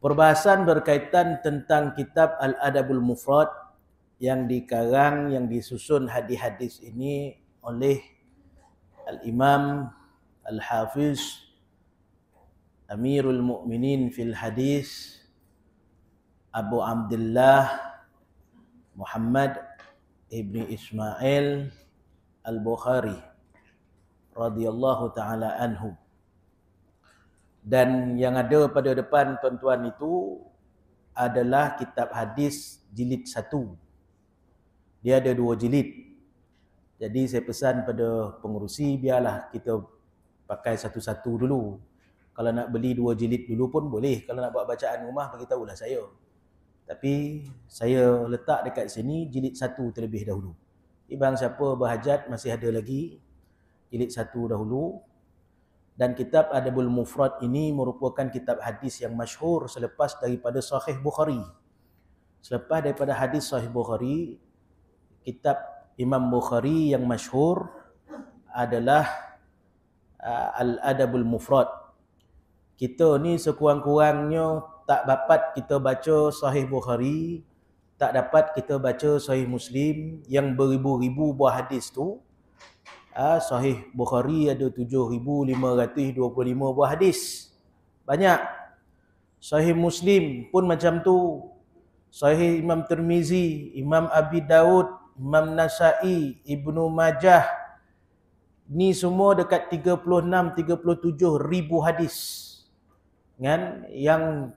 Perbahasan berkaitan tentang kitab Al-Adabul Mufrad yang dikarang, yang disusun hadis-hadis ini oleh Al-Imam Al-Hafiz Amirul Mukminin fil Hadis Abu Abdullah Muhammad ibni Ismail Al-Bukhari radhiyallahu ta'ala anhu. Dan yang ada pada depan tuan-tuan itu adalah kitab hadis jilid 1. Dia ada 2 jilid. Jadi saya pesan pada pengerusi, biarlah kita pakai satu-satu dulu. Kalau nak beli 2 jilid dulu pun boleh. Kalau nak buat bacaan rumah, beritahulah saya. Tapi saya letak dekat sini jilid 1 terlebih dahulu. Ibang siapa berhajat masih ada lagi jilid 1 dahulu. Dan kitab Adabul Mufrad ini merupakan kitab hadis yang masyhur selepas daripada Sahih Bukhari. Selepas daripada hadis Sahih Bukhari, kitab Imam Bukhari yang masyhur adalah Al-Adabul Mufrad. Kita ni sekurang-kurangnya tak dapat kita baca Sahih Bukhari, tak dapat kita baca Sahih Muslim yang beribu-ribu buah hadis tu. Sahih Bukhari ada 7,525 buah hadis. Banyak. Sahih Muslim pun macam tu. Sahih Imam Tirmizi, Imam Abi Daud, Imam Nasa'i, Ibnu Majah. Ni semua dekat 36-37 ribu hadis. Kan? Yang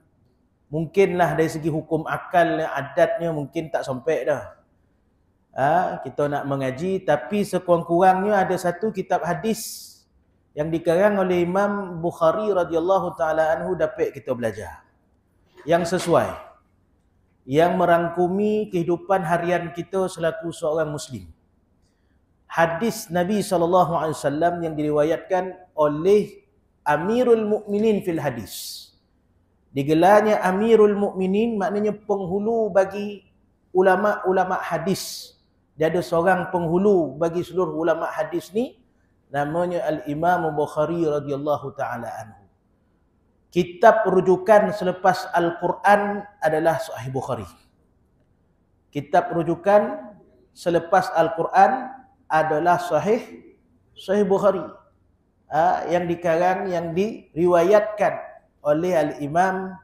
mungkinlah dari segi hukum akal, adatnya mungkin tak sampai dah. Kita nak mengaji, tapi sekurang-kurangnya ada satu kitab hadis yang dikarang oleh Imam Bukhari radhiyallahu taala anhu dapat kita belajar yang sesuai, yang merangkumi kehidupan harian kita selaku seorang muslim. Hadis Nabi SAW yang diriwayatkan oleh Amirul Mukminin fil Hadis. Digelarnya Amirul Mukminin maknanya penghulu bagi ulama-ulama hadis. Dia ada seorang penghulu bagi seluruh ulama hadis ni, namanya Al-Imam Bukhari radhiyallahu taala anhu. Kitab rujukan selepas Al-Quran adalah Sahih Bukhari. Kitab rujukan selepas Al-Quran adalah Sahih Bukhari. Yang dikarang, yang diriwayatkan oleh Al-Imam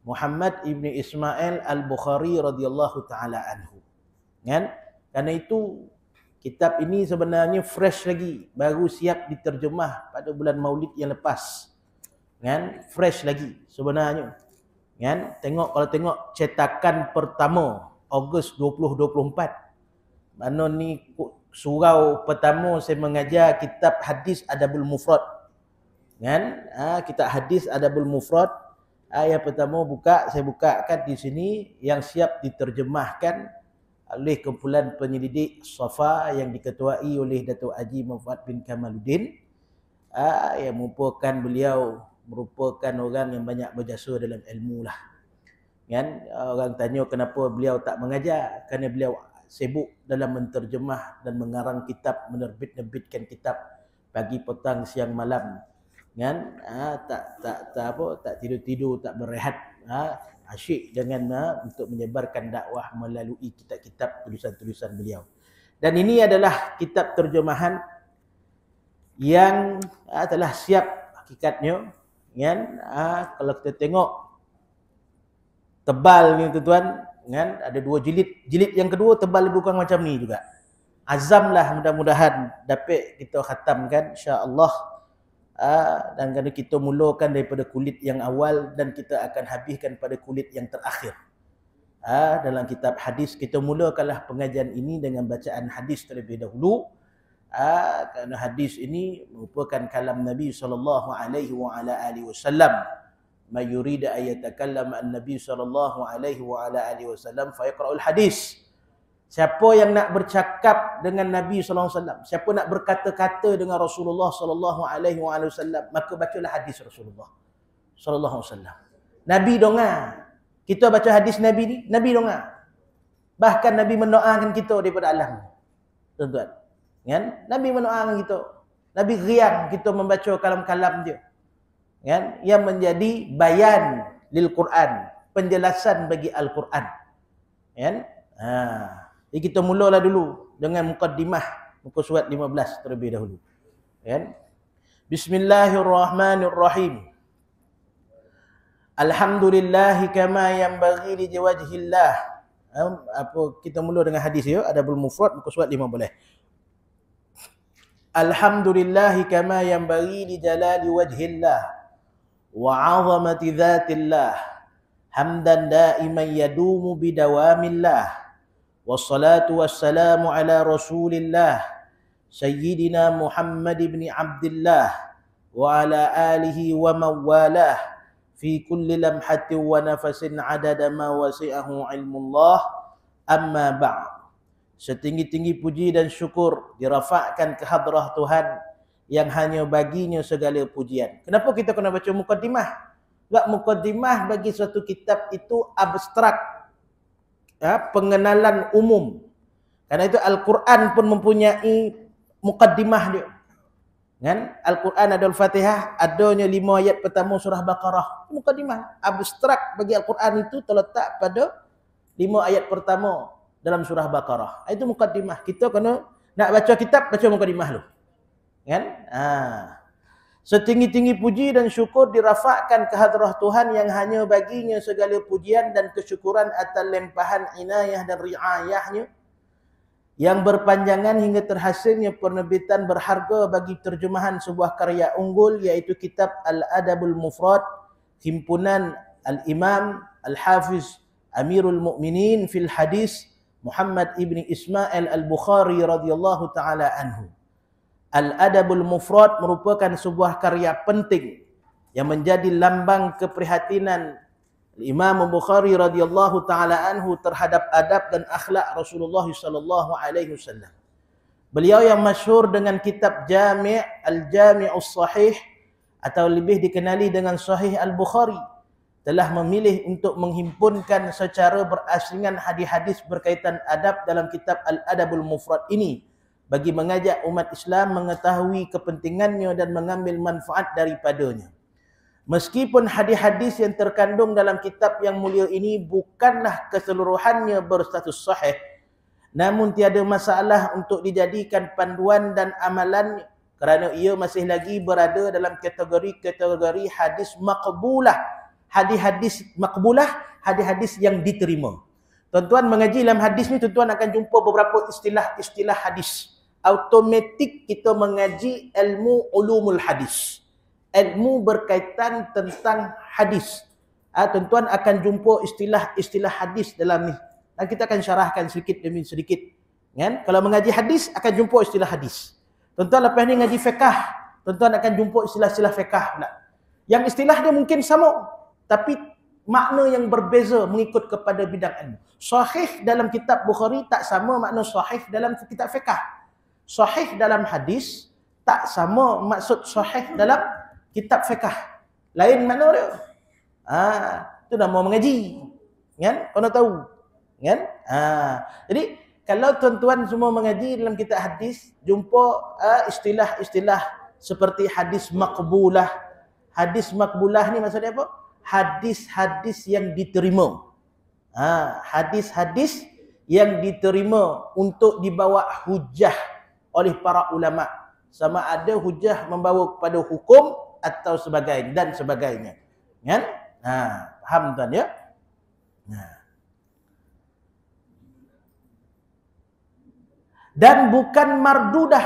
Muhammad ibni Ismail Al-Bukhari radhiyallahu taala anhu. Kan? Karena itu kitab ini sebenarnya fresh lagi, baru siap diterjemah pada bulan Maulid yang lepas. Kan? Fresh lagi sebenarnya. Kan? Kalau tengok cetakan pertama Ogos 2024. Mana ni surau pertama saya mengajar kitab hadis Adabul Mufrad. Kan? Kitab hadis Adabul Mufrad. Yang pertama saya bukakan di sini yang siap diterjemahkan oleh kumpulan penyelidik Safa yang diketuai oleh Datuk Haji Muhammad bin Kamaluddin, yang merupakan orang yang banyak berjasa dalam ilmu lah. Kan? Orang tanya kenapa beliau tak mengajar, kerana beliau sibuk dalam menterjemah dan mengarang kitab, menerbitkan kitab pagi, petang, siang, malam. Kan? Tak tidur-tidur, tak berehat. Asyik dengan untuk menyebarkan dakwah melalui kitab-kitab tulisan-tulisan beliau. Dan ini adalah kitab terjemahan yang telah siap hakikatnya. Kan? Kalau kita tengok tebal ni tuan-tuan, kan? Ada 2 jilid. Jilid yang kedua tebal lebih kurang macam ni juga. Azamlah mudah-mudahan dapat kita khatamkan insya-Allah. Dan kerana kita mulakan daripada kulit yang awal dan kita akan habiskan pada kulit yang terakhir. Dalam kitab hadis kita mulakanlah pengajian ini dengan bacaan hadis terlebih dahulu. Kerana hadis ini merupakan kalam Nabi sallallahu alaihi wasallam. May yurid an yatakallama an-nabi sallallahu alaihi wasallam fa yaqra'ul hadis. Siapa yang nak bercakap dengan Nabi SAW, siapa nak berkata-kata dengan Rasulullah SAW, maka bacalah hadis Rasulullah SAW. Nabi dengar. Kita baca hadis Nabi ni, Nabi dengar. Bahkan Nabi mendoakan kita daripada alam. Tuan-tuan. Kan? Nabi mendoakan kita. Nabi riang kita membaca kalam-kalam dia. Kan? Yang menjadi bayan lil Quran, penjelasan bagi Al-Quran. Kan? Jadi kita mulalah dulu dengan mukaddimah muka surat 15 terlebih dahulu. Kan? Bismillahirrahmanirrahim. Alhamdulillahi kama yanbaghi li wajhillah. Kita mula dengan hadis ya, Adabul Mufrad muka surat 15. Alhamdulillahi kama yanbaghi li jalali wajhillah wa 'azamati dzatillah. Hamdan daiman yadumu bidawamillah. Wassalatu wassalamu ala Rasulillah Sayyidina Muhammad ibn Abdullah wa ala alihi wa mawalah fi kulli lamhatin wa nafasin adada ma wasi'ahu ilmullah. Amma ba'd. Setinggi-tinggi puji dan syukur dirafakkan ke hadrah Tuhan yang hanya baginya segala pujian. Kenapa kita kena baca mukaddimah? Sebab mukaddimah bagi suatu kitab itu abstrak, pengenalan umum. Karena itu Al-Quran pun mempunyai mukaddimah dia. Kan? Al-Quran ada Al-Fatihah, adanya 5 ayat pertama surah Baqarah. Mukaddimah abstrak bagi Al-Quran itu terletak pada 5 ayat pertama dalam surah Baqarah. Itu mukaddimah. Kita kena nak baca kitab, baca mukaddimah dulu. Kan? Setinggi-tinggi puji dan syukur dirafakkan ke hadrah Tuhan yang hanya baginya segala pujian dan kesyukuran atas limpahan inayah dan riayahnya yang berpanjangan hingga terhasilnya penerbitan berharga bagi terjemahan sebuah karya unggul, iaitu kitab Al-Adabul Mufrad, himpunan Al-Imam Al-Hafiz Amirul Mukminin fil Hadis Muhammad ibn Ismail Al-Bukhari radhiyallahu ta'ala anhu. Al-Adabul Mufrad merupakan sebuah karya penting yang menjadi lambang keprihatinan Imam Bukhari radhiyallahu taala anhu terhadap adab dan akhlak Rasulullah sallallahu alaihi wasallam. Beliau yang masyhur dengan kitab Jami' Al-Jami'us Sahih atau lebih dikenali dengan Sahih Al-Bukhari telah memilih untuk menghimpunkan secara berasingan hadis-hadis berkaitan adab dalam kitab Al-Adabul Mufrad ini, bagi mengajak umat Islam mengetahui kepentingannya dan mengambil manfaat daripadanya. Meskipun hadis-hadis yang terkandung dalam kitab yang mulia ini bukanlah keseluruhannya berstatus sahih, namun tiada masalah untuk dijadikan panduan dan amalan kerana ia masih lagi berada dalam kategori-kategori hadis maqbulah. Hadis-hadis maqbulah, hadis-hadis yang diterima. Tuan-tuan mengaji dalam hadis ni, tuan-tuan akan jumpa beberapa istilah-istilah hadis. Automatik kita mengaji ilmu ulumul hadis, ilmu berkaitan tentang hadis. Tuan-tuan akan jumpa istilah-istilah hadis dalam ni, dan kita akan syarahkan sedikit demi sedikit. Kan? Kalau mengaji hadis akan jumpa istilah hadis. Tuan-tuan lepas ni ngaji fiqh, tuan-tuan akan jumpa istilah-istilah fiqh pula. Yang istilah dia mungkin sama, tapi makna yang berbeza mengikut kepada bidang ilmu. Sahih dalam kitab Bukhari tak sama makna sahih dalam kitab fiqh. Sahih dalam hadis tak sama maksud sahih dalam kitab fiqh. Lain makna dia. Itu nama mengaji. Kan? Kau nak tahu. Kan? Jadi kalau tuan-tuan semua mengaji dalam kitab hadis, jumpa istilah-istilah seperti hadis maqbulah. Hadis maqbulah ni maksudnya apa? Hadis-hadis yang diterima. Hadis-hadis yang diterima untuk dibawa hujah oleh para ulama, sama ada hujah membawa kepada hukum atau sebagainya dan sebagainya. Kan? Faham tuan ya? Dan bukan mardudah.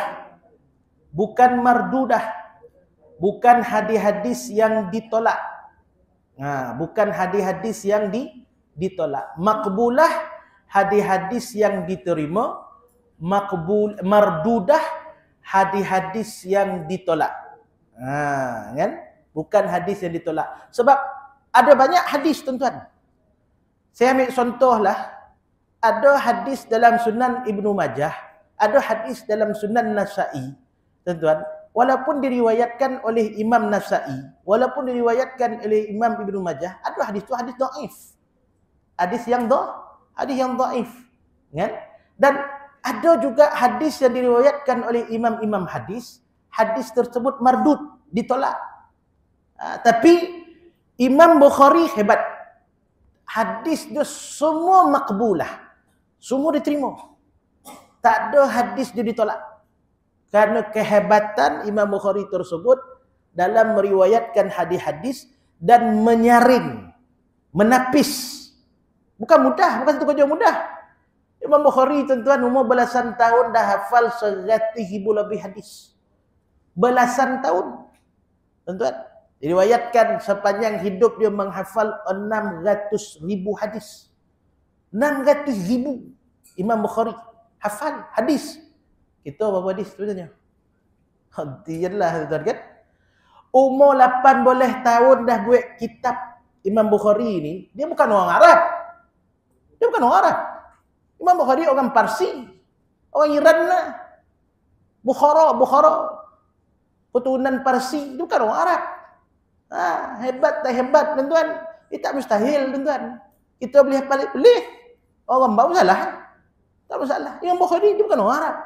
Bukan mardudah. Bukan hadis-hadis yang ditolak. Bukan hadis-hadis yang ditolak. Maqbulah, hadis-hadis yang diterima. Mardudah, hadis-hadis yang ditolak. Kan? Bukan hadis yang ditolak. Sebab ada banyak hadis, tuan-tuan. Saya ambil contohlah, ada hadis dalam Sunan Ibnu Majah, ada hadis dalam Sunan Nasa'i, tuan-tuan. Walaupun diriwayatkan oleh Imam Nasa'i, walaupun diriwayatkan oleh Imam Ibnu Majah, ada hadis itu hadis dhaif. Hadis yang dhaif. Kan? Dan ada juga hadis yang diriwayatkan oleh imam-imam hadis, hadis tersebut mardud, ditolak. Tapi Imam Bukhari hebat. Hadis dia semua makbulah. Semua diterima. Tak ada hadis dia ditolak. Karena kehebatan Imam Bukhari tersebut dalam meriwayatkan hadis-hadis dan menyaring, menapis. Bukan mudah, bukan satu kerja mudah. Imam Bukhari tuan-tuan umur belasan tahun dah hafal 100,000 lebih hadis. Belasan tahun. Tuan-tuan, diriwayatkan sepanjang hidup dia menghafal 600,000 hadis. 600,000 Imam Bukhari hafal hadis. Kita berapa hadis sebenarnya? Hadiahlah tuan kan. Umur 18 tahun dah buat kitab Imam Bukhari ni, dia bukan orang Arab. Dia bukan orang Arab. Imam Bukhari orang Parsi. Orang Iran lah. Bukhara. Keturunan Parsi. Dia bukan orang Arab. Hebat tak hebat tuan-tuan. Dia tak mustahil tuan-tuan. Kita boleh boleh. Orang baru salah. Tak masalah. Imam Bukhari dia bukan orang Arab.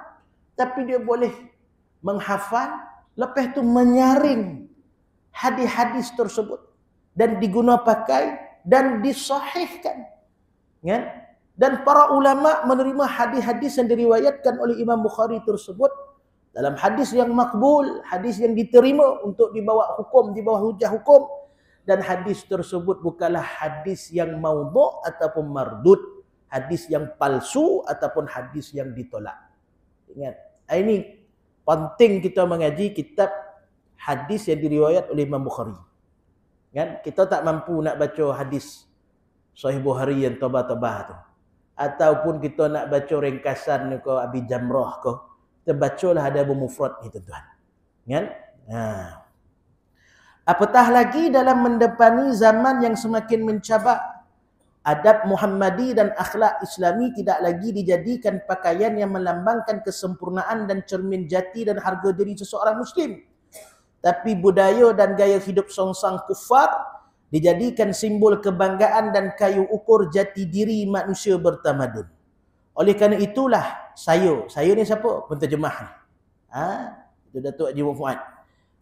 Tapi dia boleh menghafal, lepas tu menyaring hadis-hadis tersebut dan diguna pakai dan disahihkan. Kan? Dan para ulama menerima hadis-hadis yang diriwayatkan oleh Imam Bukhari tersebut dalam hadis yang makbul, hadis yang diterima untuk dibawa hukum, di bawah hujah hukum, dan hadis tersebut bukanlah hadis yang maudhu' ataupun mardud, hadis yang palsu ataupun hadis yang ditolak. Ingat, ini penting kita mengaji kitab hadis yang diriwayat oleh Imam Bukhari. Kan? Kita tak mampu nak baca hadis Sahih Bukhari yang tebal-tebal tu. Ataupun kita nak baca ringkasan ke Abi Jamrah ke, kita bacalah ada Abu Mufrad ni tuan-tuan. Kan? Apatah lagi dalam mendepani zaman yang semakin mencabar, adab Muhammadi dan akhlak Islami tidak lagi dijadikan pakaian yang melambangkan kesempurnaan dan cermin jati dan harga diri seseorang Muslim. Tapi budaya dan gaya hidup songsang kufar dijadikan simbol kebanggaan dan kayu ukur jati diri manusia bertamadun. Oleh kerana itulah saya ni siapa? Penterjemah ni. Itu Datuk Haji Fuad.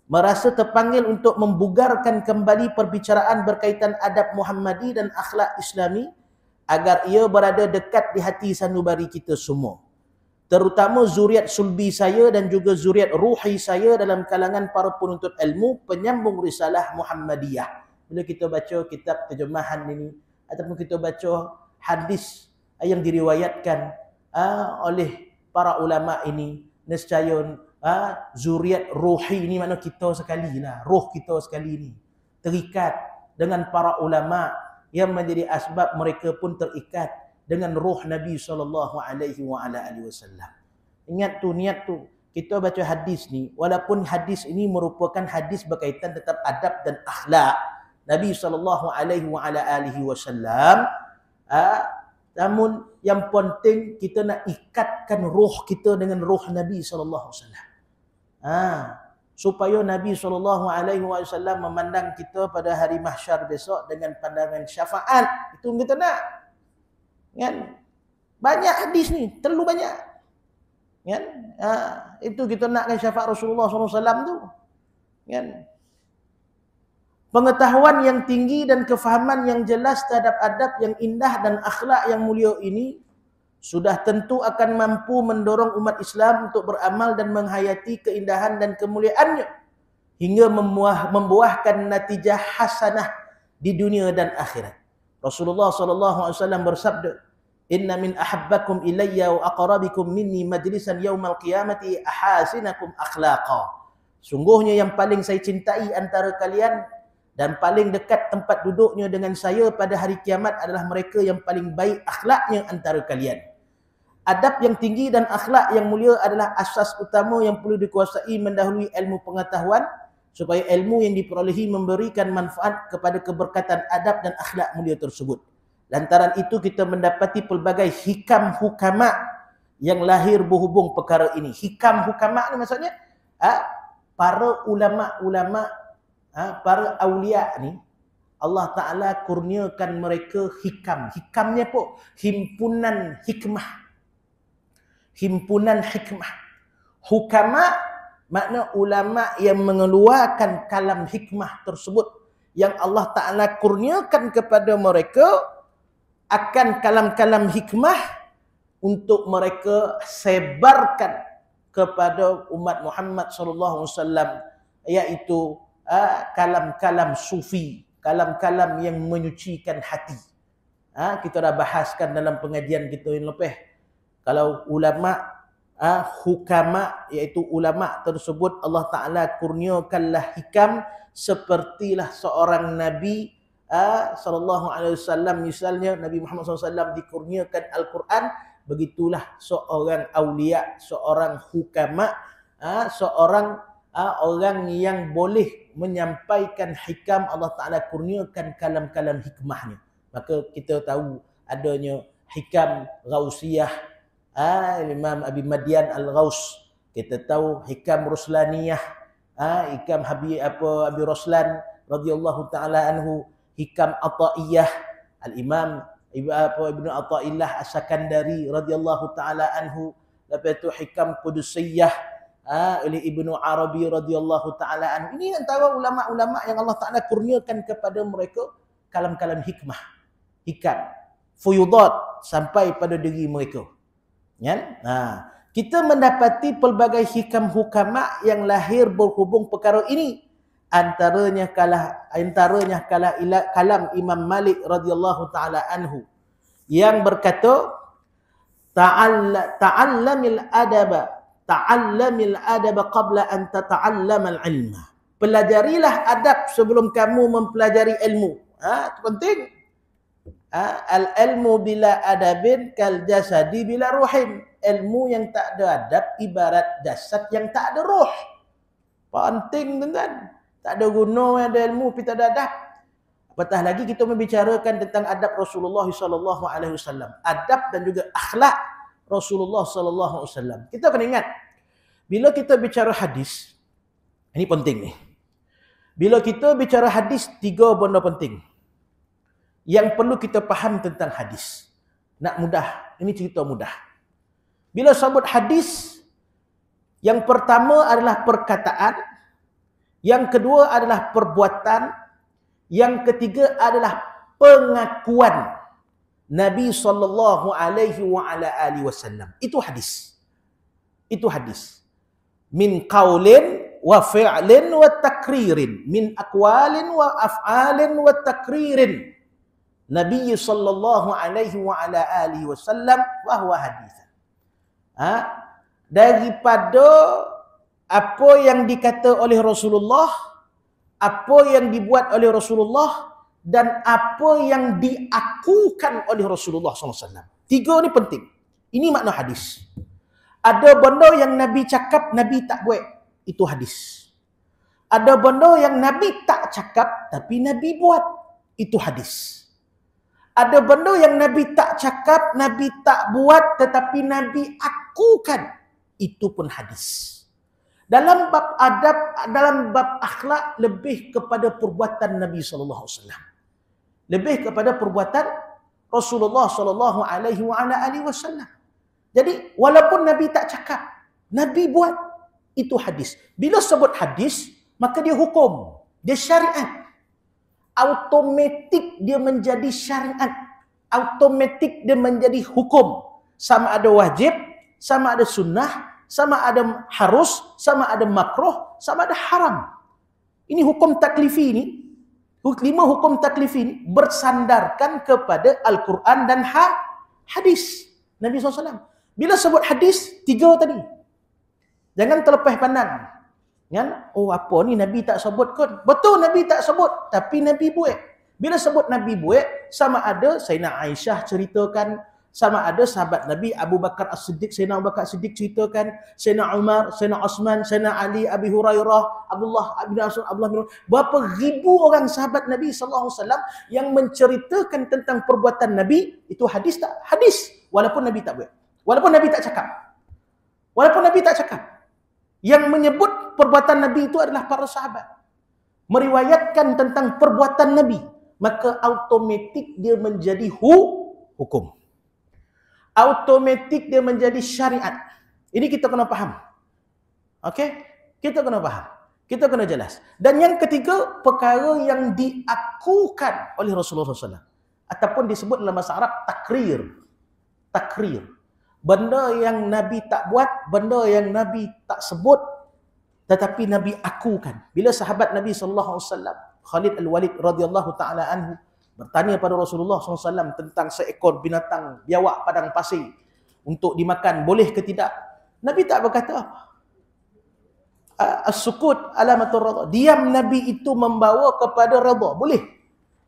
Merasa terpanggil untuk membugarkan kembali perbicaraan berkaitan adab Muhammadi dan akhlak Islami agar ia berada dekat di hati sanubari kita semua. Terutama zuriat sulbi saya dan juga zuriat ruhi saya dalam kalangan para penuntut ilmu penyambung risalah Muhammadiyah. Bila kita baca kitab terjemahan ini ataupun kita baca hadis yang diriwayatkan oleh para ulama ini, nescaya zuriat ruhi ni makna kita sekali lah, roh kita sekali ni terikat dengan para ulama yang menjadi asbab mereka pun terikat dengan roh Nabi SAW. Ingat tu, niat tu. Kita baca hadis ni, walaupun hadis ini merupakan hadis berkaitan tentang adab dan akhlak Nabi SAW, namun yang penting kita nak ikatkan roh kita dengan roh Nabi SAW. Supaya Nabi SAW memandang kita pada hari mahsyar besok dengan pandangan syafaat. Itu kita nak. Kan? Banyak hadis ni, terlalu banyak. Kan? Itu kita nakkan syafaat Rasulullah SAW tu. Kan? Pengetahuan yang tinggi dan kefahaman yang jelas terhadap adab yang indah dan akhlak yang mulia ini sudah tentu akan mampu mendorong umat Islam untuk beramal dan menghayati keindahan dan kemuliaannya hingga membuahkan natijah hasanah di dunia dan akhirat. Rasulullah SAW bersabda, "Inna min ahabbakum ilayya wa aqrabikum minni majlisan yaumal qiyamati ahasinakum akhlaqa." Sungguhnya yang paling saya cintai antara kalian dan paling dekat tempat duduknya dengan saya pada hari kiamat adalah mereka yang paling baik akhlaknya antara kalian. Adab yang tinggi dan akhlak yang mulia adalah asas utama yang perlu dikuasai mendahului ilmu pengetahuan supaya ilmu yang diperolehi memberikan manfaat kepada keberkatan adab dan akhlak mulia tersebut. Lantaran itu kita mendapati pelbagai hikam hukama yang lahir berhubung perkara ini. Hikam hukama ni maksudnya para ulama-ulama, para awliya ni Allah Ta'ala kurniakan mereka hikam. Hikamnya apa? Himpunan hikmah. Himpunan hikmah. Hukama makna ulama yang mengeluarkan kalam hikmah tersebut yang Allah Ta'ala kurniakan kepada mereka akan kalam-kalam hikmah untuk mereka sebarkan kepada umat Muhammad sallallahu alaihi wasallam, iaitu kalam-kalam sufi, kalam-kalam yang menyucikan hati. Kita dah bahaskan dalam pengajian kita yang lepas. Kalau ulama, hukama, iaitu ulama tersebut Allah Ta'ala kurniakanlah hikam sepertilah seorang Nabi sallallahu alaihi wasallam, misalnya Nabi Muhammad sallallahu alaihi wasallam dikurniakan Al-Quran, begitulah seorang aulia, seorang hukama, seorang orang yang boleh menyampaikan hikam, Allah Ta'ala kurniakan kalam-kalam hikmahnya. Maka kita tahu adanya hikam Ghausiyah, Imam Abi Madian Al-Ghaus. Kita tahu hikam Ruslaniyah, hikam Abi Ruslan radhiyallahu ta'ala anhu. Hikam Ata'iyah, Al-Imam Ibnu Ata'illah As-Sakandari radhiyallahu ta'ala anhu. Lepas itu hikam Qudusiyah oleh Ibnu Arabi radhiyallahu ta'ala anhu. Ini antara ulama-ulama yang Allah Ta'ala kurniakan kepada mereka kalam-kalam hikmah, hikam, fuyudat sampai pada diri mereka. Ya? Kita mendapati pelbagai hikam hukama yang lahir berhubung perkara ini. Antaranya kalam Imam Malik radhiyallahu ta'ala anhu yang berkata, ta'allamil adaba qabla an tata'allamal ilma. Pelajarilah adab sebelum kamu mempelajari ilmu. Itu penting. Al-ilmu bila adabin kal jasadi bila ruhin. Ilmu yang tak ada adab ibarat jasad yang tak ada roh. Penting, tuan-tuan. Tak ada guna ada ilmu tapi tak ada adab. Apatah lagi kita membicarakan tentang adab Rasulullah sallallahu alaihi wasallam. Adab dan juga akhlak Rasulullah sallallahu alaihi wasallam. Kita kena ingat, bila kita bicara hadis, ini penting ni. Bila kita bicara hadis, 3 benda penting yang perlu kita faham tentang hadis. Nak mudah, ini cerita mudah. Bila sebut hadis, yang pertama adalah perkataan, yang kedua adalah perbuatan, yang ketiga adalah pengakuan Nabi sallallahu alaihi wasallam. Itu hadis. Itu hadis. Min qaulin wa fi'lin wa takririn, min aqwalin wa af'alin wa takririn. Nabi sallallahu alaihi wasallam wa huwa hadis. Daripada apa yang dikata oleh Rasulullah, apa yang dibuat oleh Rasulullah, dan apa yang diakukan oleh Rasulullah SAW. 3 ni penting. Ini makna hadis. Ada benda yang Nabi cakap, Nabi tak buat. Itu hadis. Ada benda yang Nabi tak cakap, tapi Nabi buat. Itu hadis. Ada benda yang Nabi tak cakap, Nabi tak buat, tetapi Nabi akukan. Itu pun hadis. Dalam bab adab, dalam bab akhlak, lebih kepada perbuatan Nabi sallallahu alaihi wasallam. Lebih kepada perbuatan Rasulullah sallallahu alaihi wasallam. Jadi, walaupun Nabi tak cakap, Nabi buat. Itu hadis. Bila sebut hadis, maka dia hukum, dia syariat. Automatik dia menjadi syariat. Automatik dia menjadi hukum. Sama ada wajib, sama ada sunnah, sama ada harus, sama ada makruh, sama ada haram. Ini hukum taklifi ini. 5 hukum taklifi ini bersandarkan kepada Al-Quran dan hadis Nabi SAW. Bila sebut hadis, 3 tadi. Jangan terlepas pandang. Kan? Oh, apa ni Nabi tak sebut kot? Betul Nabi tak sebut, tapi Nabi buat. Bila sebut Nabi buat, sama ada Sayyidina Aisyah ceritakan, sama ada sahabat Nabi Abu Bakar As-Siddiq, Sayyidina Abu Bakar As-Siddiq ceritakan, Sayyidina Umar, Sayyidina Osman, Sayyidina Ali, Abi Hurairah, Abdullah bin Mas'ud, berapa ribu orang sahabat Nabi sallallahu alaihi wasallam yang menceritakan tentang perbuatan Nabi. Itu hadis tak? Hadis. Walaupun Nabi tak buat. Walaupun Nabi tak cakap. Walaupun Nabi tak cakap. Yang menyebut perbuatan Nabi itu adalah para sahabat. Meriwayatkan tentang perbuatan Nabi. Maka automatik dia menjadi hukum. Automatik dia menjadi syariat. Ini kita kena faham. Okey? Kita kena faham. Kita kena jelas. Dan yang ketiga, perkara yang diakukan oleh Rasulullah SAW. Ataupun disebut dalam bahasa Arab, takrir. Takrir. Benda yang Nabi tak buat, benda yang Nabi tak sebut, tetapi Nabi akukan. Bila sahabat Nabi SAW, Khalid Al-Walid radhiyallahu ta'ala anhu, bertanya pada Rasulullah SAW tentang seekor binatang biawak padang pasir untuk dimakan, boleh ke tidak? Nabi tak berkata apa. As-sukut alamatul radha. Diam Nabi itu membawa kepada redha. Boleh.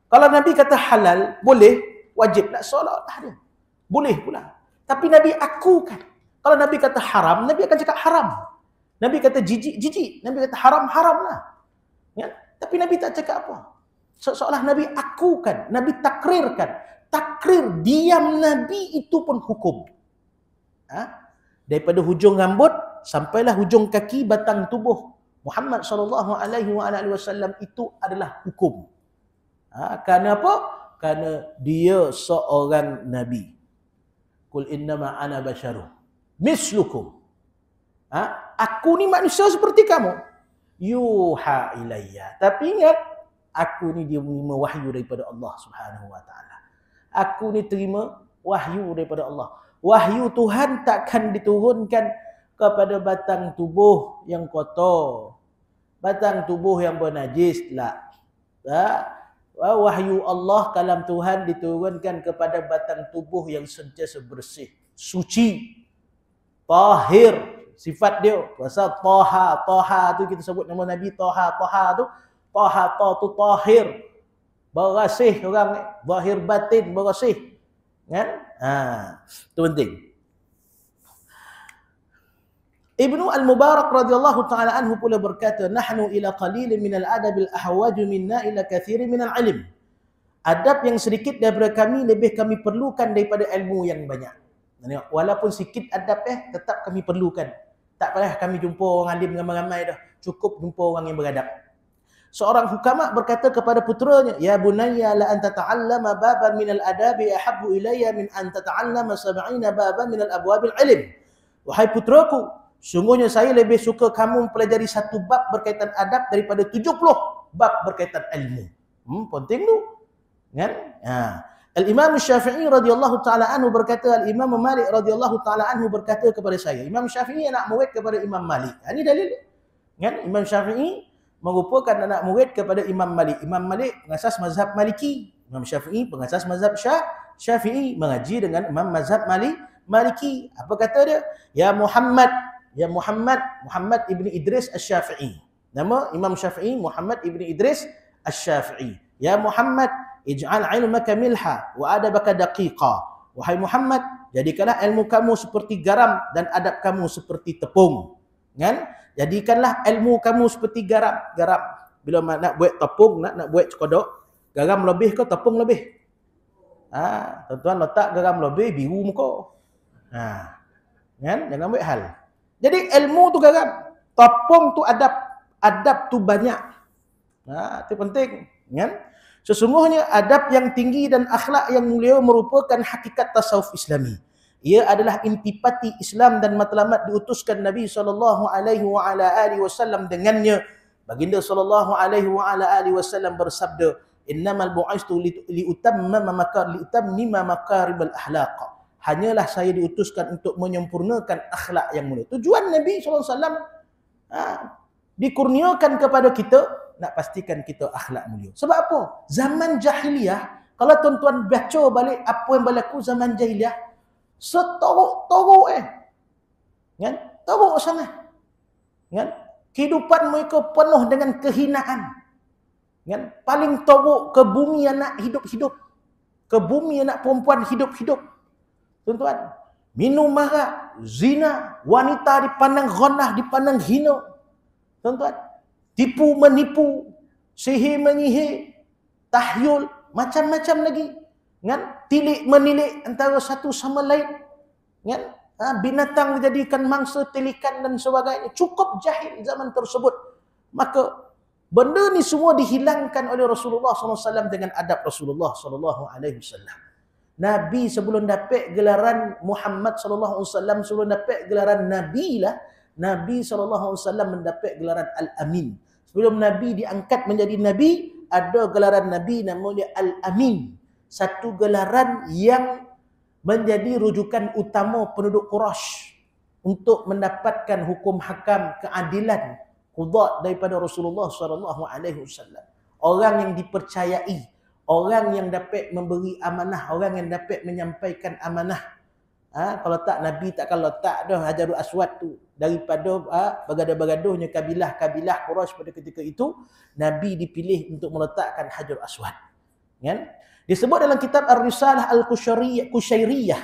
Kalau Nabi kata halal, boleh, wajib nak solat dia. Boleh pula. Tapi Nabi akukan. Kalau Nabi kata haram, Nabi akan cakap haram. Nabi kata jijik, jijik. Nabi kata haram, haram lah. Ya? Tapi Nabi tak cakap apa. Seolah Nabi akukan, Nabi takrirkan. Takrir, diam Nabi itu pun hukum. Daripada hujung rambut sampailah hujung kaki batang tubuh Muhammad SAW itu adalah hukum. Kerana apa? Kerana dia seorang Nabi. Qul innama ana basyarum mislukum. Aku ni manusia seperti kamu. Yuha ilayya. Tapi ingat, aku ni dia menerima wahyu daripada Allah Subhanahu wa taala. Aku ni terima wahyu daripada Allah. Wahyu Tuhan takkan diturunkan kepada batang tubuh yang kotor, batang tubuh yang bernajis lah. Wahyu Allah, kalam Tuhan diturunkan kepada batang tubuh yang sentiasa bersih, suci, tahir, sifat dia. Pasal Taha tu kita sebut nama Nabi Taha tu, Taha tu tahir, bersih orang, zahir batin bersih. Kan? Itu penting. Ibnu Al-Mubarak radhiyallahu ta'ala anhu pula berkata, nahnu ila qalilin minal adabil ahwaju minna ila kathirin minal ilm. Adab yang sedikit daripada kami lebih kami perlukan daripada ilmu yang banyak. Walaupun sikit adab tetap kami perlukan. Tak payah kami jumpa orang alim ramai-ramai dah. Cukup jumpa orang yang beradab. Seorang hukama berkata kepada puteranya, ya bunayya la an tata'allama baban minal adabi ahabbu ilayya min an tata'allama 70 baban minal abwabil ilm. Wahai puteraku, sungguhnya saya lebih suka kamu mempelajari satu bab berkaitan adab daripada 70 bab berkaitan ilmu. Penting tu. Kan? Al-Imam Syafi'i radhiyallahu ta'ala anhu berkata, Al-Imam Malik radhiyallahu ta'ala anhu berkata kepada saya. Imam Syafi'i anak murid kepada Imam Malik. Ini dalil. Kan? Imam Syafi'i merupakan anak murid kepada Imam Malik. Imam Malik pengasas mazhab Maliki. Imam Syafi'i pengasas mazhab Syafi'i, mengaji dengan Imam mazhab Maliki. Apa kata dia? Ya Muhammad, Muhammad ibni Idris Asy-Syafi'i. Nama Imam Syafi'i Muhammad ibni Idris Asy-Syafi'i. Ya Muhammad, ij'al ilmaka milha wa adabaka daqiqa. Wahai Muhammad, jadikanlah ilmu kamu seperti garam dan adab kamu seperti tepung. Kan? Jadikanlah ilmu kamu seperti garam. Bila nak buat tepung, nak buat kodok, garam lebih ke tepung lebih? Tuan-tuan letak garam lebih, biru muka. Kan? Jangan buat hal. Jadi ilmu tu garam, tepung tu adab, adab tu banyak. Itu penting. Kan? Sesungguhnya adab yang tinggi dan akhlak yang mulia merupakan hakikat tasawuf Islami. Ia adalah intipati Islam dan matlamat diutuskan Nabi SAW dengannya. Baginda SAW bersabda, innamal bu'istu liutammima makaribal akhlaq. Hanyalah saya diutuskan untuk menyempurnakan akhlak yang mulia. Tujuan Nabi SAW dikurniakan kepada kita, nak pastikan kita akhlak mulia. Sebab apa? Zaman jahiliyah, kalau tuan-tuan baca balik apa yang berlaku zaman jahiliyah, setorok-torok kan? Teruk sangat. Kan? Kehidupan mereka penuh dengan kehinaan. Kan? Paling teruk, ke bumi anak hidup-hidup. Ke bumi anak perempuan hidup-hidup. Tuan-tuan, minum arak, zina, wanita dipandang ghanah, dipandang hina. Tuan-tuan, tipu menipu, sihir menyihir, tahyul, macam-macam lagi. Kan? Tilik menilik antara satu sama lain. Kan? Binatang dijadikan mangsa tilikan dan sebagainya. Cukup jahil zaman tersebut. Maka benda ni semua dihilangkan oleh Rasulullah SAW dengan adab Rasulullah SAW. Nabi sebelum dapat gelaran Muhammad SAW, sebelum dapat gelaran Nabi lah, Nabi SAW mendapat gelaran Al-Amin. Sebelum Nabi diangkat menjadi Nabi, ada gelaran Nabi namanya Al-Amin. Satu gelaran yang menjadi rujukan utama penduduk Quraisy untuk mendapatkan hukum hakam keadilan qada daripada Rasulullah SAW. Orang yang dipercayai, orang yang dapat memberi amanah, orang yang dapat menyampaikan amanah. Kalau tak Nabi takkan letak dah Hajarul Aswad tu daripada bergaduh-bergaduhnya kabilah-kabilah Quraisy pada ketika itu, Nabi dipilih untuk meletakkan Hajarul Aswad. Kan? Disebut dalam kitab Ar-Risalah Al-Kushairiyah,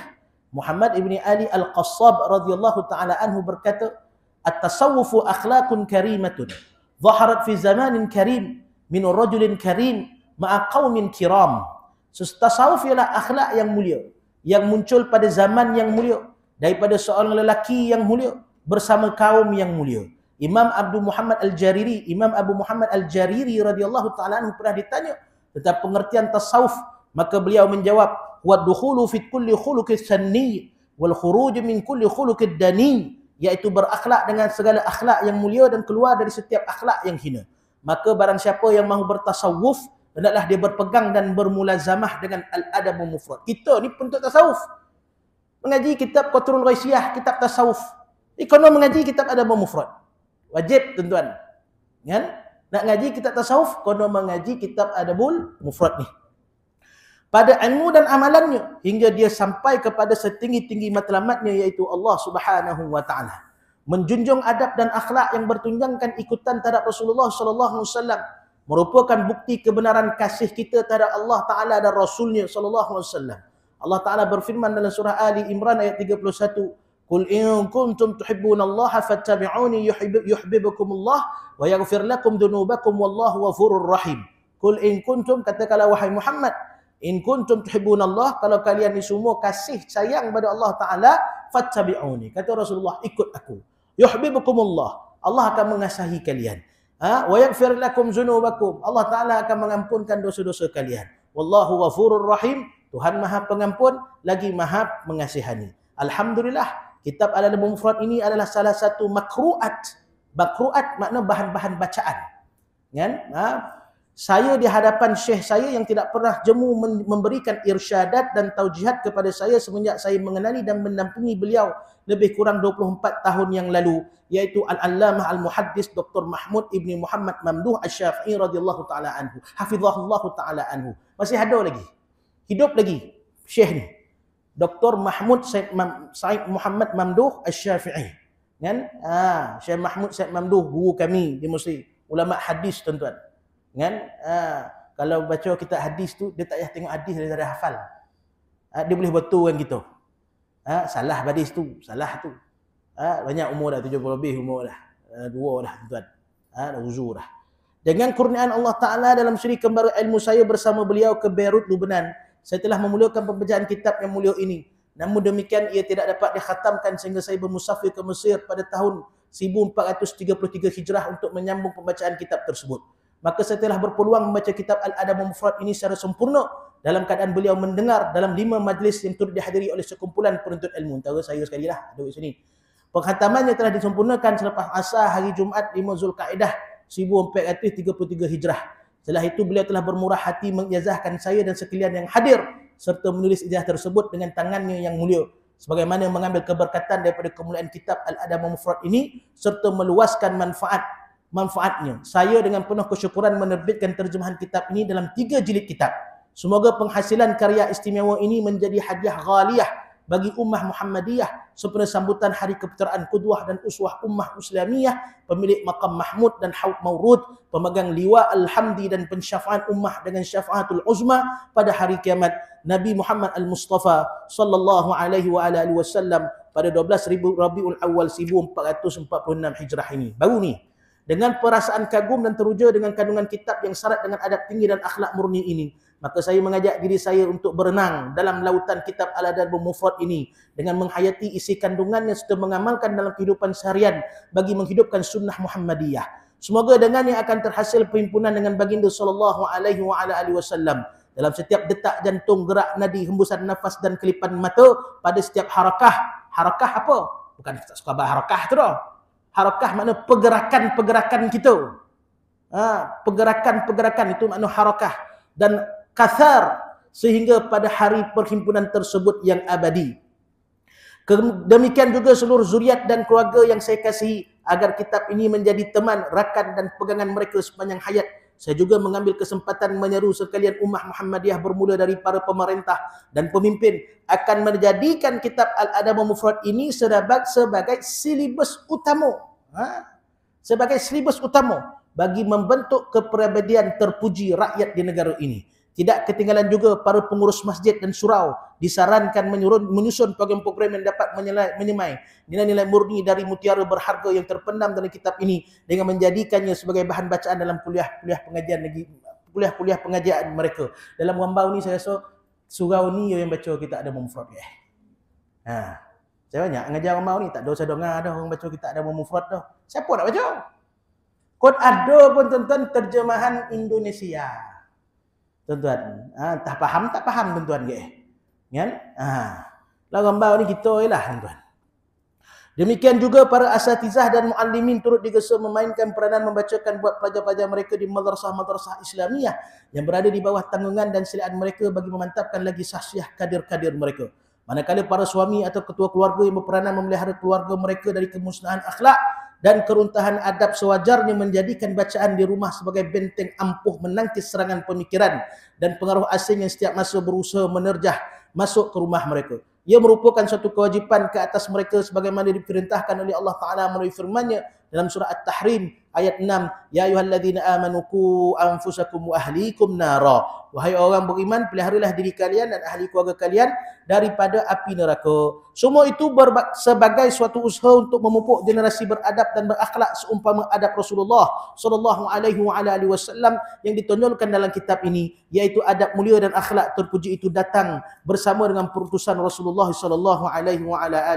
Muhammad ibn Ali Al-Qassab radhiyallahu taala anhu berkata, "At-tasawwufu akhlaqun karimatun, dhaharat fi zamanin karim min rajulin karim ma'a qaumin kiram." Tasawuf ialah akhlak yang mulia, yang muncul pada zaman yang mulia, daripada seorang lelaki yang mulia bersama kaum yang mulia. Imam Abu Muhammad Al-Jariri radhiyallahu taala anhu pernah ditanya tentang pengertian tasawuf, maka beliau menjawab, wa dukhulu fi kulli khuluqis sanni wal khuruj min kulli khuluqid dani, iaitu berakhlak dengan segala akhlak yang mulia dan keluar dari setiap akhlak yang hina. Maka barang siapa yang mahu bertasawuf, hendaklah dia berpegang dan bermulazamah dengan al-adabul mufrad. Kita ni penuntut tasawuf, mengaji kitab Qatrul Ghaisiyah, kitab tasawuf. Kena mengaji kitab adabul mufrad. Wajib tuan-tuan. Kan? Nak ngaji kitab tasawuf, kena mengaji kitab adabul mufrad ni. Pada ilmu dan amalannya hingga dia sampai kepada setinggi-tinggi matlamatnya, iaitu Allah Subhanahu wa taala. Menjunjung adab dan akhlak yang bertunjangkan ikutan terhadap Rasulullah sallallahu alaihi wasallam merupakan bukti kebenaran kasih kita terhadap Allah taala dan Rasulnya sallallahu alaihi wasallam. Allah taala berfirman dalam surah Ali Imran ayat 31, "Qul in kuntum tuhibbunallaha fattabi'uni yuhibbukumullah wa yaghfir lakum dzunubakum wallahu ghafurur rahim." Qul in kuntum, katakanlah wahai Muhammad, in kuntum tuhibbunallah, kalau kalian ni semua kasih sayang pada Allah Ta'ala, fattabi'uni, kata Rasulullah, ikut aku. Yuhibbukumullah, Allah akan mengasihi kalian. Wa yaghfir lakum dzunubakum, Allah Ta'ala akan mengampunkan dosa-dosa kalian. Wallahu ghafurur rahim, Tuhan Maha Pengampun lagi Maha Mengasihani. Alhamdulillah, kitab Al-Adabul Mufrad ini adalah salah satu makru'at. Makru'at makna bahan-bahan bacaan. Kan? Saya di hadapan syekh saya yang tidak pernah jemu memberikan irsyadat dan taujihat kepada saya semenjak saya mengenali dan mendampingi beliau lebih kurang 24 tahun yang lalu, iaitu Al-Allamah Al-Muhaddis Dr. Mahmud Ibni Muhammad Mamduh Asy-Syafi'i radhiyallahu taala anhu, hafizahullahu taala anhu. Masih ada lagi, hidup lagi syekh ni, Dr. Mahmud Said Muhammad Mamduh Asy-Syafi'i. Kan? Syekh Mahmud Said Mamduh, guru kami di Mesir, ulama hadis tuan-tuan. Kan? Kalau baca kitab hadis tu, dia tak payah tengok hadis, dia dah hafal. Dia boleh betulkan kita. Salah hadis tu, salah tu. Banyak umur dah, 70 lebih umur dah. Dua dah tuan. Dah uzur dah. Dengan kurniaan Allah Ta'ala dalam suri kembar ilmu saya bersama beliau ke Beirut, Lebanon, saya telah memulakan pembacaan kitab yang mulia ini. Namun demikian ia tidak dapat dikhatamkan sehingga saya bermusafir ke Mesir pada tahun 1433 Hijrah untuk menyambung pembacaan kitab tersebut. Maka saya telah berpeluang membaca kitab Al-Adabul Mufrad ini secara sempurna dalam keadaan beliau mendengar dalam 5 majlis yang turut dihadiri oleh sekumpulan penuntut ilmu. Antara saya sekali lah ada di sini. Penghatamannya telah disempurnakan selepas asar hari Jumaat 5 Zulkaidah 1433 Hijrah. Setelah itu beliau telah bermurah hati mengijazahkan saya dan sekalian yang hadir serta menulis ijazah tersebut dengan tangannya yang mulia, sebagaimana mengambil keberkatan daripada kemuliaan kitab Al-Adabul Mufrad ini serta meluaskan manfaatnya. Saya dengan penuh kesyukuran menerbitkan terjemahan kitab ini dalam 3 jilid kitab. Semoga penghasilan karya istimewa ini menjadi hadiah ghaliyah bagi ummah Muhammadiyah sempena sambutan Hari Keputeraan Qudwah dan Uswah Ummah Islamiyah, pemilik maqam Mahmud dan Haud Maurud, pemegang liwa Al-Hamdi dan pensyafa'an ummah dengan syafa'atul uzma pada hari kiamat, Nabi Muhammad Al-Mustafa sallallahu alaihi wa alihi wasallam pada 12 Rabiul Awal 1446 Hijrah ini. Baru ni, dengan perasaan kagum dan teruja dengan kandungan kitab yang syarat dengan adab tinggi dan akhlak murni ini, maka saya mengajak diri saya untuk berenang dalam lautan kitab Al-Adabul Mufrad ini dengan menghayati isi kandungannya serta mengamalkan dalam kehidupan seharian bagi menghidupkan sunnah Muhammadiyah. Semoga dengannya akan terhasil perhimpunan dengan baginda sallallahu alaihi wa ala alihi wasallam dalam setiap detak jantung, gerak nadi, hembusan nafas dan kelipan mata pada setiap harakah. Harakah apa? Bukan kita suka bahas harakah tu dah. Harakah makna pergerakan-pergerakan kita. pergerakan-pergerakan itu makna harakah dan kathar, sehingga pada hari perhimpunan tersebut yang abadi. Demikian juga seluruh zuriat dan keluarga yang saya kasihi, agar kitab ini menjadi teman, rakan dan pegangan mereka sepanjang hayat. Saya juga mengambil kesempatan menyeru sekalian ummah Muhammadiyah bermula dari para pemerintah dan pemimpin akan menjadikan kitab Al-Adab Al-Mufrad ini sebagai silibus utama. Sebagai silibus utama bagi membentuk kepribadian terpuji rakyat di negara ini. Tidak ketinggalan juga para pengurus masjid dan surau disarankan menyusun program-program yang dapat menyemai nilai-nilai murni dari mutiara berharga yang terpendam dalam kitab ini dengan menjadikannya sebagai bahan bacaan dalam kuliah-kuliah pengajian mereka. Dalam Wambau ni saya rasa surau ni yang baca kita ada mufrad ya. Saya banyak ngajar Wambau ni tak ada saya dengar dah orang baca kita ada mufrad dah. Siapa nak baca? Kod ada pun tuan-tuan terjemahan Indonesia. Tuan-tuan, tak faham tuan-tuan ke? Kan? Lah Wambau ni kita ialah tuan-tuan. Demikian juga para asatizah dan muallimin turut digesa memainkan peranan membacakan buat pelajar-pelajar mereka di madrasah-madrasah Islamiyah yang berada di bawah tanggungan dan silian mereka bagi memantapkan lagi sahsiah kadir-kadir mereka. Manakala para suami atau ketua keluarga yang berperanan memelihara keluarga mereka dari kemusnahan akhlak dan keruntahan adab sewajarnya menjadikan bacaan di rumah sebagai benteng ampuh menangkis serangan pemikiran dan pengaruh asing yang setiap masa berusaha menerjah masuk ke rumah mereka. Ia merupakan suatu kewajipan ke atas mereka sebagaimana diperintahkan oleh Allah Ta'ala melalui firman-Nya dalam surah At-Tahrim ayat 6, ya ayyuhalladzina amanu qu anfusakum wa ahlikum nara. Wahai orang beriman, peliharalah diri kalian dan ahli keluarga kalian daripada api neraka. Semua itu sebagai suatu usaha untuk memupuk generasi beradab dan berakhlak seumpama adab Rasulullah sallallahu alaihi wasallam yang ditonjolkan dalam kitab ini, yaitu adab mulia dan akhlak terpuji itu datang bersama dengan perutusan Rasulullah sallallahu alaihi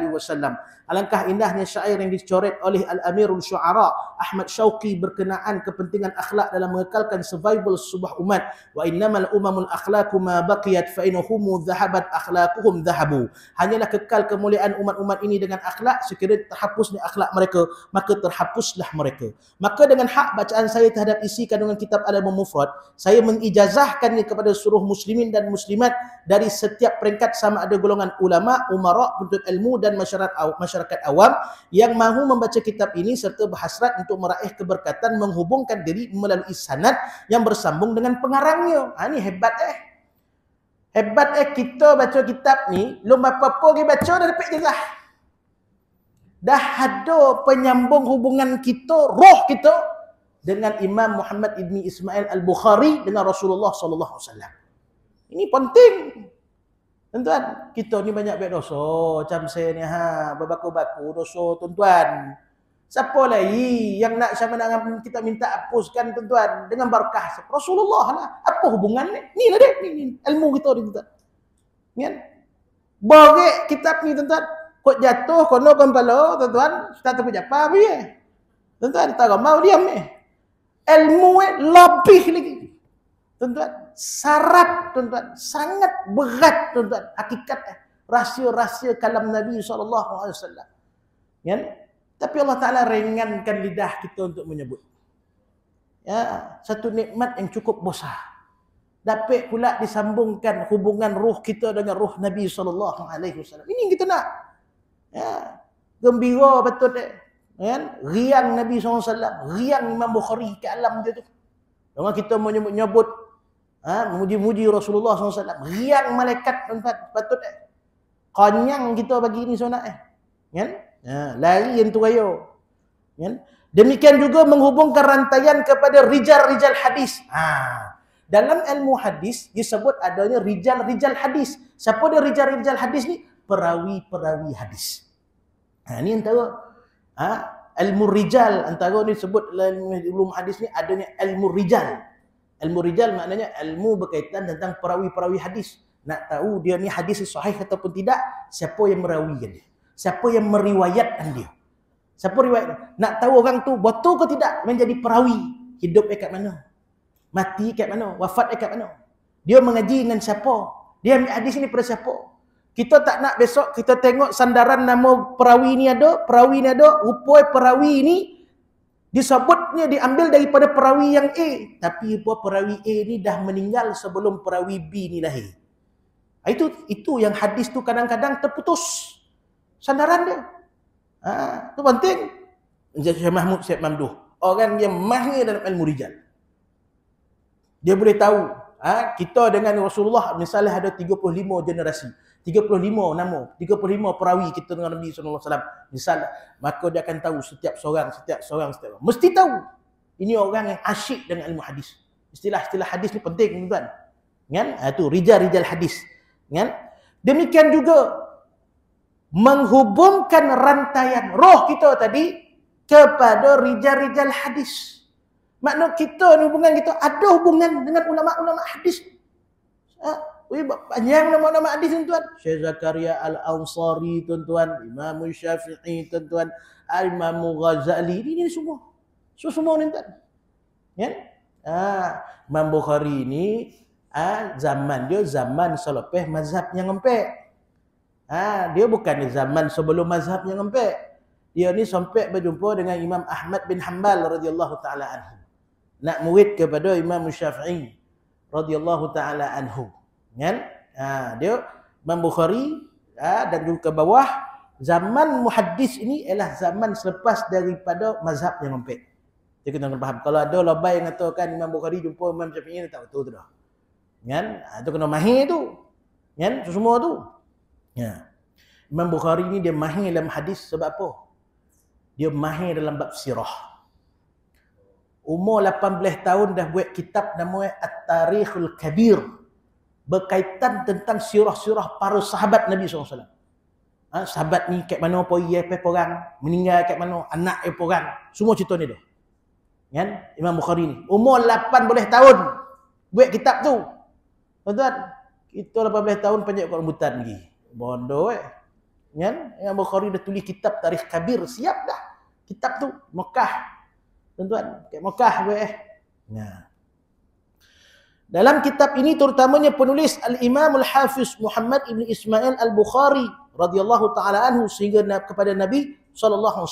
wasallam. Alangkah indahnya syair yang dicoret oleh Al-Amirul Syu'ara Ahmad Syauqi berkenaan kepentingan akhlak dalam mengekalkan survival sebuah umat. Wa innamal umamul akhlaqu ma baqiyat fa innahum dhahabat akhlaquhum dhahabu. Hanyalah kekal kemuliaan umat-umat ini dengan akhlak, sekiranya terhapusnya akhlak mereka maka terhapuslah mereka. Maka dengan hak bacaan saya terhadap isi kandungan kitab Al-Adab Al-Mufrad, saya mengijazahkannya kepada seluruh muslimin dan muslimat dari setiap peringkat sama ada golongan ulama, umara, penuntut ilmu dan masyarakat awam yang mahu membaca kitab ini serta berhasrat untuk meraih keberkatan menghubungkan diri melalui sanad yang bersambung dengan pengarangnya. Ini hebat Hebat kita baca kitab ni, belum apa-apa pergi baca dah dapat ijazah. Dah ada penyambung hubungan kita, roh kita dengan Imam Muhammad ibn Ismail Al-Bukhari dengan Rasulullah sallallahu alaihi wasallam. Ini penting. Tuan-tuan, kita ni banyak buat dosa macam saya ni berbaku-baku dosa tuan-tuan. Siapa lagi yang nak sama nak kita minta hapuskan tuan-tuan dengan barakah Rasulullah lah. Apa hubungan ni? Ni lah dia, ni ilmu kita ni tuan-tuan. Kan? Borek kitab ni tuan-tuan. Kok jatuh kono kepala tuan-tuan, tak tahu apa dia. Tuan-tuan, tak mau diam ni. Ilmu lebih lagi. Tuan-tuan, syarat tuan-tuan, sangat berat tuan-tuan, hakikat rahsia-rahsia kalam Nabi SAW. Kan? Tapi Allah Ta'ala ringankan lidah kita untuk menyebut. Ya, satu nikmat yang cukup besar. Dapat pula disambungkan hubungan ruh kita dengan ruh Nabi SAW. Ini yang kita nak. Ya, gembira betul kan? Riang Nabi SAW, riang Imam Bukhari ke alam dia tu. Orang kita menyebut memuji-muji Rasulullah SAW, riang malaikat tuan-tuan, patut konyang kita bagi ini sunat kan? Lari yang tu raya kan? Demikian juga menghubungkan rantaian kepada rijal-rijal hadis. Dalam ilmu hadis disebut adanya rijal-rijal hadis. Siapa dia rijal-rijal hadis ni? Perawi-perawi hadis. Ini antara ilmu rijal, antara ni disebut ilmu hadis ni adanya ilmu rijal. Ilmu rijal maknanya ilmu berkaitan tentang perawi-perawi hadis. Nak tahu dia ni hadis sahih ataupun tidak, siapa yang merawikan dia? Siapa yang meriwayatkan dia? Siapa riwayat? Nak tahu orang tu betul ke tidak menjadi perawi? Hidup dekat mana? Mati kat mana? Wafat kat mana? Dia mengaji dengan siapa? Dia ambil hadis ni pada siapa? Kita tak nak besok kita tengok sandaran nama perawi ni ada, rupa perawi ni Disebutnya diambil daripada perawi yang A, tapi perawi A ni dah meninggal sebelum perawi B ni lahir. Itu yang hadis tu kadang-kadang terputus sandaran dia. Tu penting. Syekh Mahmud Syekh Mamduh, orang yang mahir dalam ilmu rijal. Dia boleh tahu, kita dengan Rasulullah misalnya ada 35 generasi, 35 nama, 35 perawi kita dengan Nabi SAW misalnya, maka dia akan tahu setiap seorang. Mesti tahu. Ini orang yang asyik dengan ilmu hadis. Istilah-istilah hadis ni penting, tuan. Kan? Itu rijal-rijal hadis. Kan? Demikian juga menghubungkan rantaian roh kita tadi kepada rijal-rijal hadis. Makna kita ni, hubungan kita ada hubungan dengan ulama-ulama hadis. Panjang nama-nama hadis tuan. Syekh Zakaria Al-Ansari tuan-tuan, Imam Syafi'i tuan-tuan, Imam Ghazali, ini semua. Semua ni tuan. Kan? Imam Bukhari ni zaman dia zaman selepas mazhab yang empek. Dia bukan di zaman sebelum mazhab yang empek. Dia ni sampai berjumpa dengan Imam Ahmad bin Hanbal radhiyallahu taala anhu. Nak murid kepada Imam Syafi'i radhiyallahu taala anhu. Kan? Dia Imam Bukhari dan juga ke bawah, zaman muhaddis ini ialah zaman selepas daripada mazhab yang empek. Jadi kita kena faham. Kalau ada labai yang katakan Imam Bukhari jumpa Imam Syafi'i, tak betul tu dah. Kan? Itu kena mahir tu. Kan? Itu semua tu. Ya. Imam Bukhari ni dia mahir dalam hadis sebab apa? Dia mahir dalam bab sirah. Umur 18 tahun dah buat kitab namanya At-Tarikhul Kabir, berkaitan tentang sirah-sirah para sahabat Nabi SAW. Sahabat ni kat mana, pergi apa orang, meninggal kat mana, anak apa orang, semua cerita ni dah. Kan? Imam Bukhari ni umur 18 tahun buat kitab tu. Tuan-tuan, kita 18 tahun panjat kat rambutan lagi. Bodoh Kan? Imam Bukhari dah tulis kitab Tarikh Kabir, siap dah. Kitab tu Mekah. Tuan-tuan, kat Mekah Nah. Dalam kitab ini terutamanya penulis Al-Imam Al-Hafiz Muhammad ibn Ismail Al-Bukhari radhiyallahu taala anhu sehingga kepada Nabi SAW.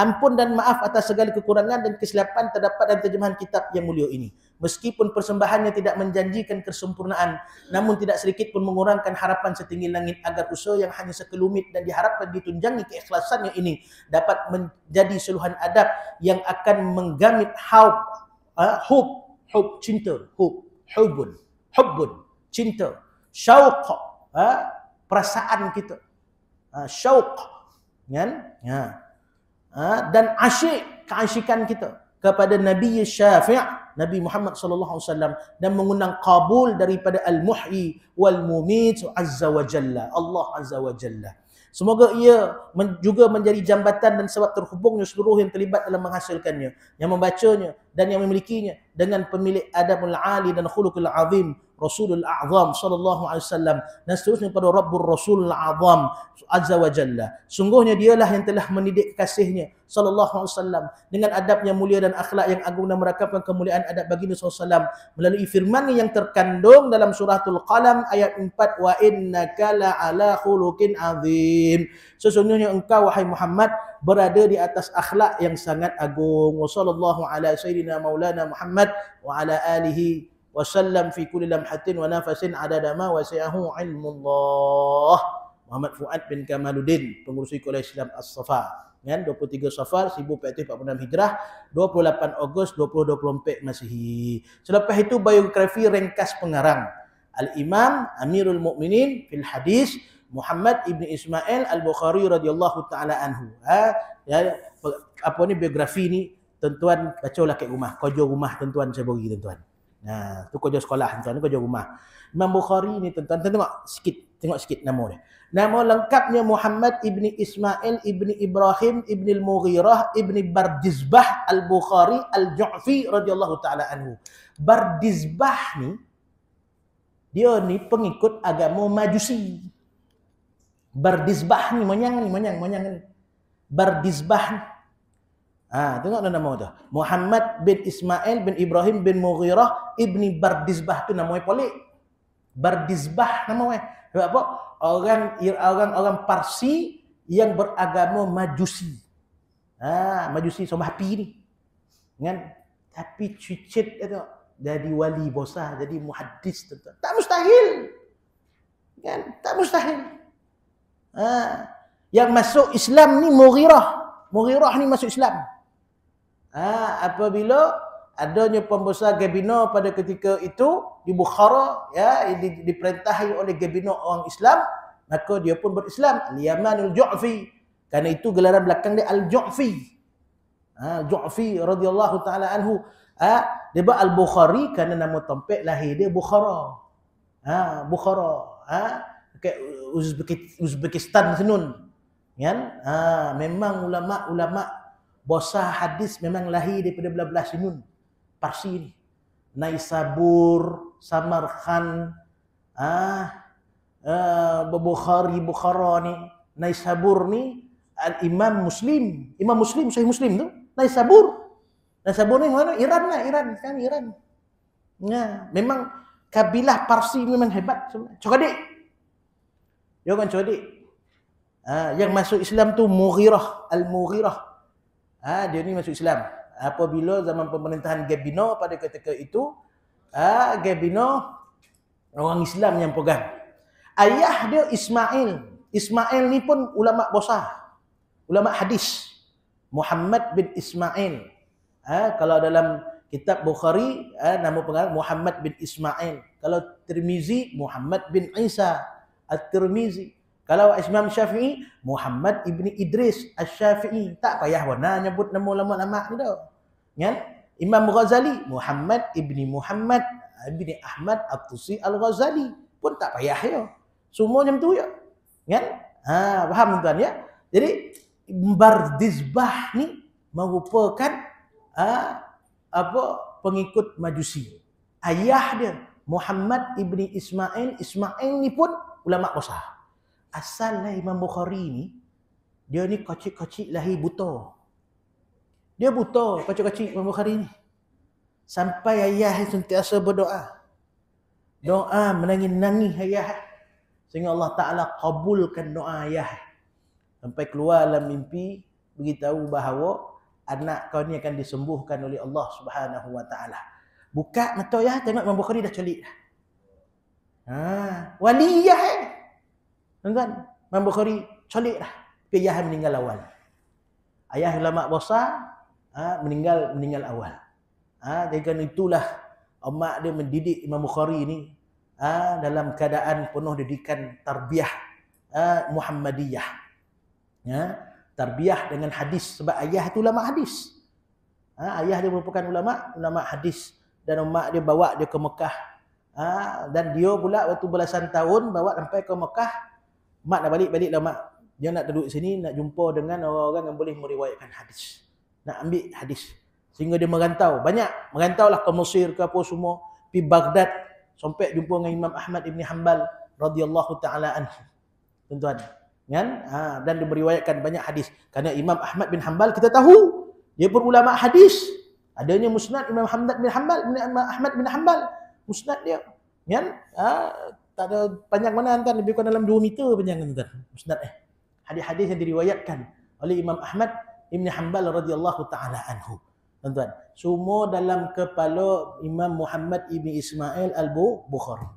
Ampun dan maaf atas segala kekurangan dan kesilapan terdapat dalam terjemahan kitab yang mulia ini. Meskipun persembahannya tidak menjanjikan kesempurnaan, namun tidak sedikit pun mengurangkan harapan setinggi langit agar usaha yang hanya sekelumit dan diharapkan ditunjangi keikhlasannya ini dapat menjadi suluhan adab yang akan menggamit hub cinta, hubbun cinta, syauq perasaan kita, syauq kan, dan asyik keasyikan kita kepada Nabi Syafi' Nabi Muhammad sallallahu alaihi wasallam, dan mengundang qabul daripada Al-Muhyi wal Mumit azza wa jalla, Allah azza wa jalla. Semoga ia juga menjadi jambatan dan sebab terhubungnya seluruh yang terlibat dalam menghasilkannya, yang membacanya dan yang memilikinya dengan pemilik adabul ali dan khuluqul azim Rasulul A'zam sallallahu alaihi wasallam, dan seterusnya pada Rabbur Rasulul A'zam azza wa jalla. Sungguhnya dialah yang telah mendidik kekasihnya sallallahu alaihi wasallam dengan adab yang mulia dan akhlak yang agung, dan merakapkan kemuliaan adab baginda sallallahu alaihi wasallam melalui firman-Nya yang terkandung dalam suratul Qalam ayat 4, wa innaka la'ala khuluqin azim. Sesungguhnya engkau wahai Muhammad berada di atas akhlak yang sangat agung. Wa sallallahu ala sayyidina maulana Muhammad wa ala alihi wasallam fi kulli lamhatin wa nafasin adada ma wasi'ahu ilmullah. Muhammad Fuad bin Kamaluddin, pengurus Sekolah Islam As-Safa, kan, 23 Safar 1446 Hijrah, 28 Ogos 2024 Masihi. Selepas itu biografi ringkas pengarang Al-Imam Amirul Mukminin fil Hadis Muhammad ibn Ismail Al-Bukhari radhiyallahu taala anhu. Apa ni biografi ni, tuan-tuan bacalah kat rumah, kerja rumah tuan-tuan saya bagi tuan-tuan. Tu kerja sekolah tuan-tuan, kerja rumah. Imam Bukhari ni tuan-tuan tengok sikit nama dia. Nama lengkapnya Muhammad ibni Ismail ibni Ibrahim ibni Al-Mughirah ibni Bardizbah Al-Bukhari Al-Ju'fi radhiyallahu taala anhu. Bardizbah ni dia ni pengikut agama Majusi. Bardizbah ni monyang ni. Bardizbah ni. Tengok nama tu. Muhammad bin Ismail bin Ibrahim bin Mughirah ibni Bardizbah tu namanya pelik. Bardizbah namanya. Sebab apa? Orang Parsi yang beragama Majusi. Majusi sembah api ni. Kan? Tapi cicit itu jadi wali besar, jadi muhaddis tuan. Tak mustahil. Kan? Tak mustahil. Yang masuk Islam ni Mughirah. Mughirah ni masuk Islam. Apabila adanya pembesar Gabino pada ketika itu di Bukhara, ya, diperintahai oleh Gabino orang Islam, maka dia pun berislam, Al-Yaman Al-Ju'fi. Karena itu gelaran belakang dia Al-Ju'fi. Ju'fi radhiyallahu taala anhu. Dia buat Al-Bukhari kerana nama tempat lahir dia Bukhara. Bukhara. Dekat Uzbekistan senun. Kan? Memang ulama-ulama besar hadis memang lahir daripada belah-belah senun. Parsi ni. Naisabur, Samarkand, Bukhara ni, Naisabur ni, Imam Muslim Sahih Muslim tu, Naisabur ni mana? Iran lah, Iran. Ya, memang kabilah Parsi memang hebat. Cokadik. Jangan cokadik. Yang masuk Islam tu Mughirah, Al-Mughirah. Dia ni masuk Islam. Apabila zaman pemerintahan Gabino pada ketika itu, Gabino orang Islam yang pegang. Ayah dia Ismail. Ismail ni pun ulama besar. Ulama hadis. Muhammad bin Ismail. Kalau dalam kitab Bukhari, nama pengarang Muhammad bin Ismail. Kalau Tirmizi, Muhammad bin Isa At-Tirmizi. Kalau Imam Syafi'i, Muhammad ibni Idris Asy-Syafi'i. Tak payah warna nyebut nama ulama-ulama ni dah. Kan? Imam Ghazali, Muhammad ibni Muhammad ibni Ahmad At-Tusi Al-Ghazali. Pun tak payah ya. Semua macam tu ya. Kan? Faham tuan ya? Jadi Bardizbah ni merupakan pengikut Majusi. Ayah dia Muhammad ibni Ismail. Ismail ni pun ulama besar. Asalnya Imam Bukhari ni, dia ni kecil-kecil lahir buta. Dia buta, kecil-kecil Imam Bukhari ni. Sampai ayah sentiasa berdoa. Doa menangis-nangis ayah. Sehingga Allah Ta'ala kabulkan doa ayah. Sampai keluar dalam mimpi, beritahu bahawa anak kau ni akan disembuhkan oleh Allah Subhanahu Wa Ta'ala. Buka mata ayah, tengok Imam Bukhari dah celik dah. Wali ayah tuan-tuan, Imam Bukhari celik dah. Tapi ayah meninggal awal. Ayah ulama besar meninggal awal. Jadi kan itulah mak dia mendidik Imam Bukhari ni dalam keadaan penuh didikan tarbiyah Muhammadiyah. Tarbiyah dengan hadis, sebab ayah itu ulama hadis. Ayah dia merupakan ulama hadis, dan mak dia bawa dia ke Mekah. Dan dia pula waktu belasan tahun bawa sampai ke Mekah. Mak dah balik lah mak. Dia nak duduk sini, nak jumpa dengan orang-orang yang boleh meriwayatkan hadis. Nak ambil hadis. Sehingga dia merantau. Banyak. Merantaulah ke Mesir ke apa semua. Pergi Baghdad. Sampai jumpa dengan Imam Ahmad ibn Hanbal radhiyallahu ta'ala anhu. Tuan-tuan. Kan? Dan dia meriwayatkan banyak hadis. Kerana Imam Ahmad bin Hanbal kita tahu. Dia pun ulama hadis. Adanya musnad Imam Ahmad bin Hanbal. Ahmad bin Hanbal. Musnad dia. Kan? Tak ada panjang mana tuan, lebih kurang dalam 2 meter panjang tuan. Musnad hadis-hadis yang diriwayatkan oleh Imam Ahmad Ibn Hanbal radhiyallahu taala anhu. Tuan-tuan, semua dalam kepala Imam Muhammad Ibn Ismail Al-Bukhari.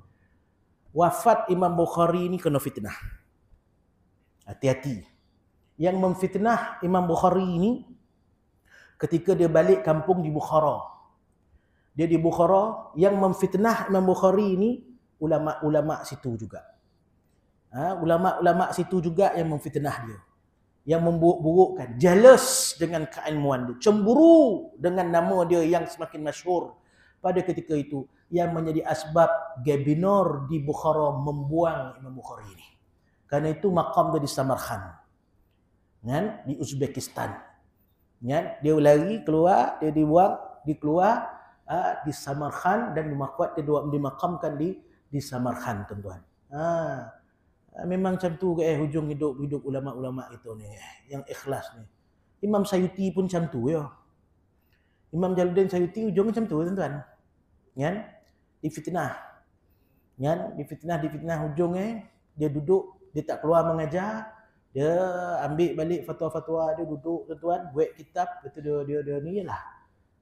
Wafat Imam Bukhari ni kena fitnah. Hati-hati. Yang memfitnah Imam Bukhari ni ketika dia balik kampung di Bukhara. Dia di Bukhara, yang memfitnah Imam Bukhari ni ulama-ulama situ juga. Ulama-ulama situ juga yang memfitnah dia. Yang memburuk-burukkan. Jealous dengan keilmuan dia. Cemburu dengan nama dia yang semakin masyhur pada ketika itu. Yang menjadi asbab Gabinor di Bukhara membuang Imam Bukhari ini. Karena itu maqam dia di Samarkand. Kan? Di Uzbekistan. Kan? Dia lari keluar, dia dibuang, dikeluar di Samarkand, dan dimakamkan di Samarkand, tuan-tuan. Memang macam tu hujung hidup ulama-ulama itu ni, yang ikhlas ni. Imam Sayuti pun macam tu ya. Imam Jaluddin Sayuti hujung macam tu, tuan-tuan. Kan? Difitnah. Kan? Difitnah hujungnya dia duduk, dia tak keluar mengajar, dia ambil balik fatwa-fatwa dia, duduk tuan-tuan, buat kitab, kata dia ni lah.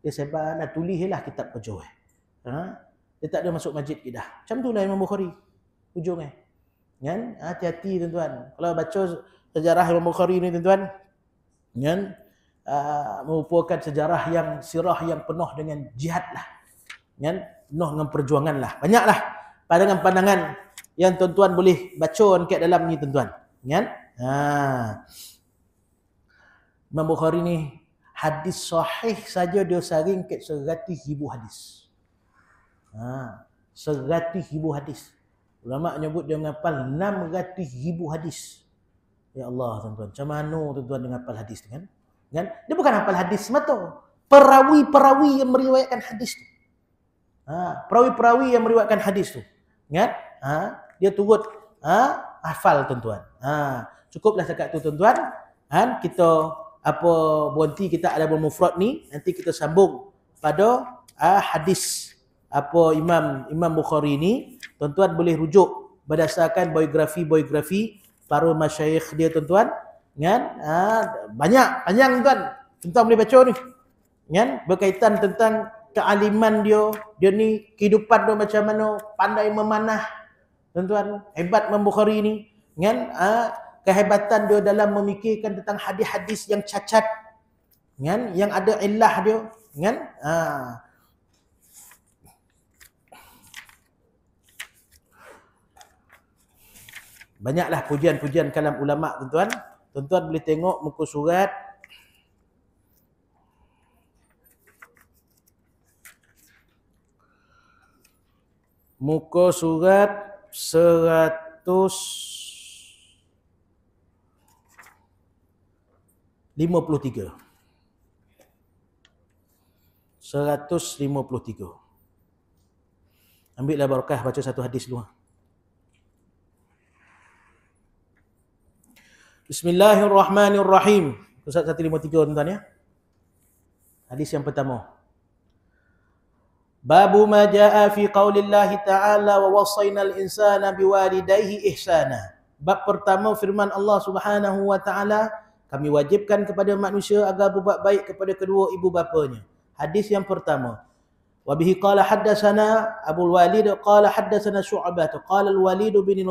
Dia sebar dah tulislah kitab pejuah. Dia tak ada masuk masjid kita. Macam itulah Imam Bukhari ujungnya. Kan? Hati-hati tuan-tuan. Kalau baca sejarah Imam Bukhari ni tuan-tuan, kan? Merupakan sejarah yang sirah yang penuh dengan jihad lah. Kan? Penuh dengan perjuangan lah. Banyaklah pandangan-pandangan yang tuan-tuan boleh baca dekat dalam ni tuan-tuan. Kan? Imam Bukhari ni hadis sahih saja dia saring kat 100,000 hadis. 100,000 hadis. Ulama menyebut dia menghafal 600,000 hadis. Ya Allah tuan-tuan, macam mana tuan-tuan dengan hafal hadis tu kan? Dia bukan hafal hadis semata. Perawi-perawi yang meriwayatkan hadis tu. Perawi-perawi yang meriwayatkan hadis tu. Kan? Dia turut hafal tuan-tuan. Cukuplah setakat tu tuan-tuan. Kita berhenti kita ada mufrad ni, nanti kita sambung pada hadis Imam Bukhari ni. Tuan-tuan boleh rujuk berdasarkan biografi para masyayikh dia tuan-tuan. Kan? Banyak panjang tuan. Tuan boleh baca ni. Kan? Berkaitan tentang kealiman dia ni kehidupan dia macam mana, pandai memanah. Tuan-tuan, hebat Imam Bukhari ni. Kan? Kehebatan dia dalam memikirkan tentang hadis-hadis yang cacat. Kan? Yang ada illah dia. Kan? Banyaklah pujian-pujian kalam ulama tuan-tuan. Tuan-tuan boleh tengok muka surat muka surat 153. 153. Ambillah barakah baca satu hadis dulu. Bismillahirrahmanirrahim. Surat 153 tuan-tuan ya. Hadis yang pertama. Babu ma jaa fi qaulillahi ta'ala wa wasainal insana biwalidayhi ihsana. Bab pertama firman Allah Subhanahu wa taala, kami wajibkan kepada manusia agar berbuat baik kepada kedua ibu bapanya. Hadis yang pertama. Wa bihi qala haddatsana Abul Walid qala haddatsana Syu'bah qala al-Walid bin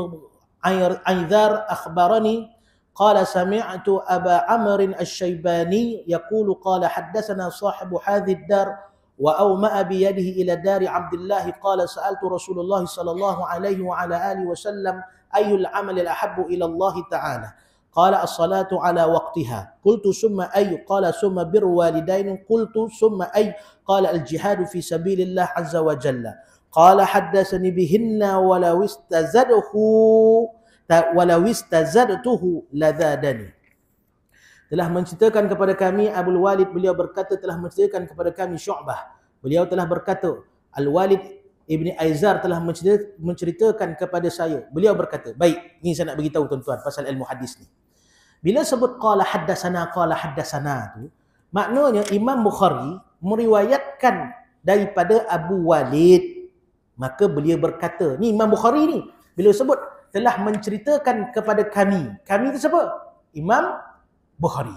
Aizar akhbarani قال سمعت أبا عمرو الشيباني يقول قال حدثنا صاحب هذه الدار وأومأ بيده إلى دار عبد الله قال سألت رسول الله صلى الله عليه وعلى آله وسلم أي العمل الأحب إلى الله تعالى قال الصلاة على وقتها قلت ثم أي قال ثم بر والدين قلت ثم أي قال الجهاد في سبيل الله عز وجل قال حدثني بهن ولو istazadtuhu ladadani. Telah menceritakan kepada kami Abul Walid, beliau berkata telah menceritakan kepada kami Syu'bah, beliau telah berkata Al-Walid Ibni Aizar telah menceritakan kepada saya, beliau berkata. Baik, ini saya nak beritahu tuan-tuan pasal ilmu hadis ni. Bila sebut qala haddatsana tu, maknanya Imam Bukhari meriwayatkan daripada Abu Walid, maka beliau berkata, ni Imam Bukhari ni beliau sebut telah menceritakan kepada kami. Kami itu siapa? Imam Bukhari.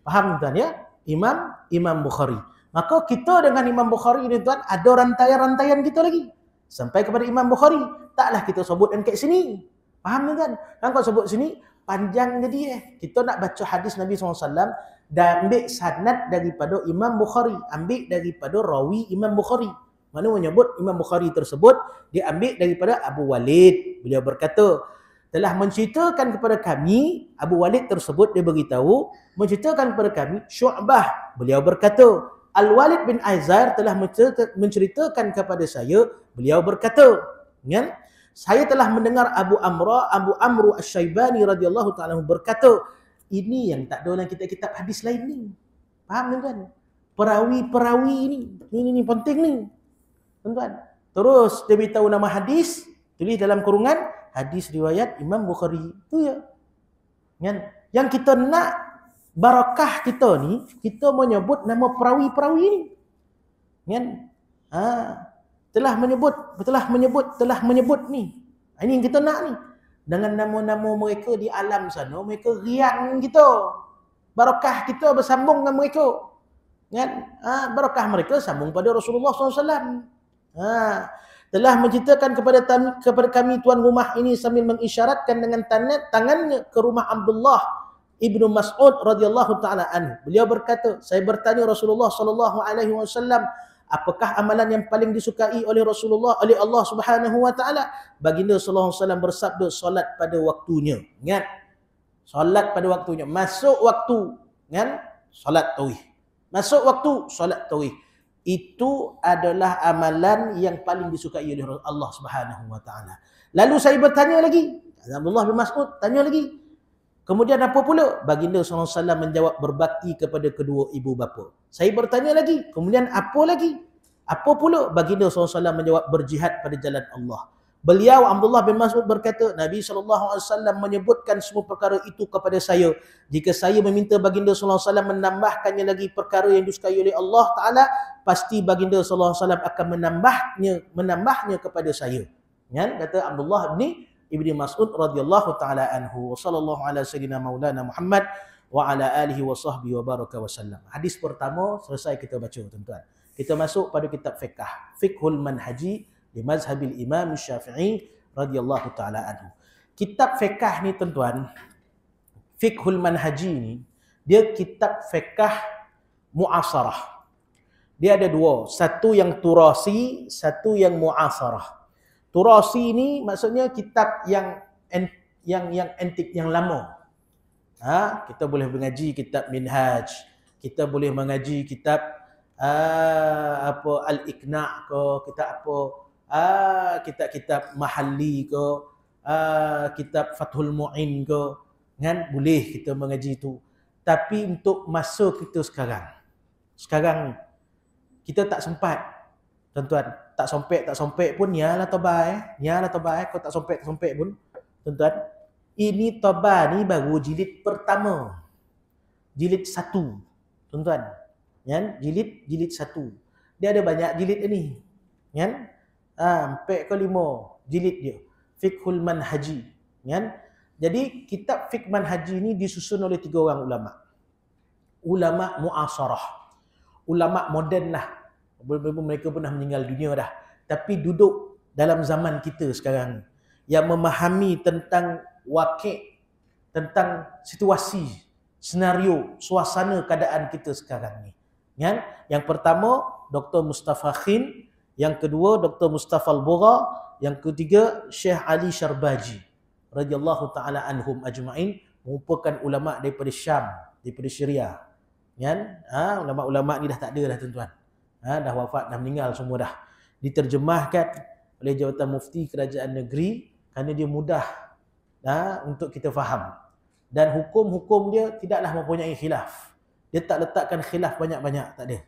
Faham tuan ya? Imam Bukhari. Maka kita dengan Imam Bukhari ni tuan ada rantaian-rantaian kita lagi. Sampai kepada Imam Bukhari. Taklah kita sebutkan kat sini. Faham tuan? Kan kalau sebut sini panjang jadi Kita nak baca hadis Nabi SAW dan ambil sanad daripada Imam Bukhari. Ambil daripada rawi Imam Bukhari. Mana menyebut Imam Bukhari tersebut diambil daripada Abu Walid. Beliau berkata, telah menceritakan kepada kami, Abu Walid tersebut dia beritahu, menceritakan kepada kami Syu'bah. Beliau berkata, Al-Walid bin Aizar telah menceritakan kepada saya, beliau berkata, kan? Saya telah mendengar Abu Amru Asy-Syaibani radhiyallahu ta'ala berkata, ini yang tak ada dalam kitab-kitab hadis lain ni. Faham tuan? Perawi-perawi ni penting ni. Tuan-tuan. Terus dia beritahu nama hadis, tulis dalam kurungan hadis riwayat Imam Bukhari. Itu ya. Kan? Yang kita nak barakah kita ni, kita menyebut nama perawi-perawi ni. Kan? Telah menyebut ni. Ini yang kita nak ni. Dengan nama-nama mereka di alam sana, mereka riang kita. Barakah kita bersambung dengan mereka. Kan? Barakah mereka sambung pada Rasulullah SAW. Telah menceritakan kepada kami tuan rumah ini sambil mengisyaratkan dengan tangannya ke rumah Abdullah Ibnu Mas'ud radhiyallahu taala anhu. Beliau berkata, saya bertanya Rasulullah sallallahu alaihi wasallam, apakah amalan yang paling disukai oleh Rasulullah, oleh Allah Subhanahu wa taala? Baginda sallallahu alaihi wasallam bersabda, solat pada waktunya. Ingat, solat pada waktunya. Masuk waktu, kan? Solat tarawih. Masuk waktu, solat tarawih. Itu adalah amalan yang paling disukai oleh Allah Subhanahu wa taala. Lalu saya bertanya lagi, Abdullah bin Mas'ud tanya lagi, kemudian apa pula? Baginda SAW menjawab, berbakti kepada kedua ibu bapa. Saya bertanya lagi, kemudian apa lagi? Apa pula? Baginda SAW menjawab, berjihad pada jalan Allah. Beliau Abdullah bin Mas'ud berkata, Nabi SAW menyebutkan semua perkara itu kepada saya. Jika saya meminta baginda SAW menambahkannya lagi perkara yang disukai oleh Allah Ta'ala, pasti baginda SAW akan menambahnya kepada saya. Kan? Kata Abdullah bin Ibni Mas'ud radhiyallahu taala anhu. Wa sallallahu ala sayyidina maulana Muhammad wa ala alihi wa sahbihi wa baraka wa sallam. Hadis pertama selesai kita baca, tuan-tuan. Kita masuk pada kitab fiqh, Fiqhul Manhaji di mazhabil Imam Syafi'i radhiyallahu taala anhu. Kitab fiqh ni, tuan-tuan, Fiqhul Manhaji ni, dia kitab fiqh mu'asarah. Dia ada dua, satu yang turasi, satu yang mu'asarah. Turasi ni maksudnya kitab yang antik, yang lama. Kita boleh mengaji kitab Minhaj, kita boleh mengaji kitab Al-Iqna' ke, kitab kitab Mahalli ke, kitab Fathul Mu'in ke, kan? Boleh kita mengaji itu. Tapi untuk masa kita sekarang kita tak sempat, tuan-tuan. Tak sompek pun nyalah tobai, kau tak sompek pun, tuan-tuan. Ini toba ni baru jilid pertama. Jilid 1, tuan-tuan. Kan? Jilid 1. Dia ada banyak jilid ini. Kan? 4 ke 5 jilid dia. Fiqhul Manhaji, kan? Jadi kitab Fiqh Manhaji ni disusun oleh 3 orang ulama. Ulama mu'asarah. Ulama moden lah. Mereka pun dah meninggal dunia dah. Tapi duduk dalam zaman kita sekarang, yang memahami tentang wakil, tentang situasi, senario, suasana keadaan kita sekarang ni. Kan? Yang pertama, Dr. Mustafa Khin. Yang kedua, Dr. Mustafa Al-Bugha. Yang ketiga, Syekh Ali Syarbaji radhiyallahu ta'ala anhum ajma'in, merupakan ulama daripada Syam, daripada Syria. Kan? Ulama-ulama ni dah tak ada dah, tuan-tuan. Dah wafat, dah meninggal semua dah. Diterjemahkan oleh Jabatan Mufti Kerajaan Negeri kerana dia mudah untuk kita faham. Dan hukum-hukum dia tidaklah mempunyai khilaf. Dia tak letakkan khilaf banyak-banyak, tak ada.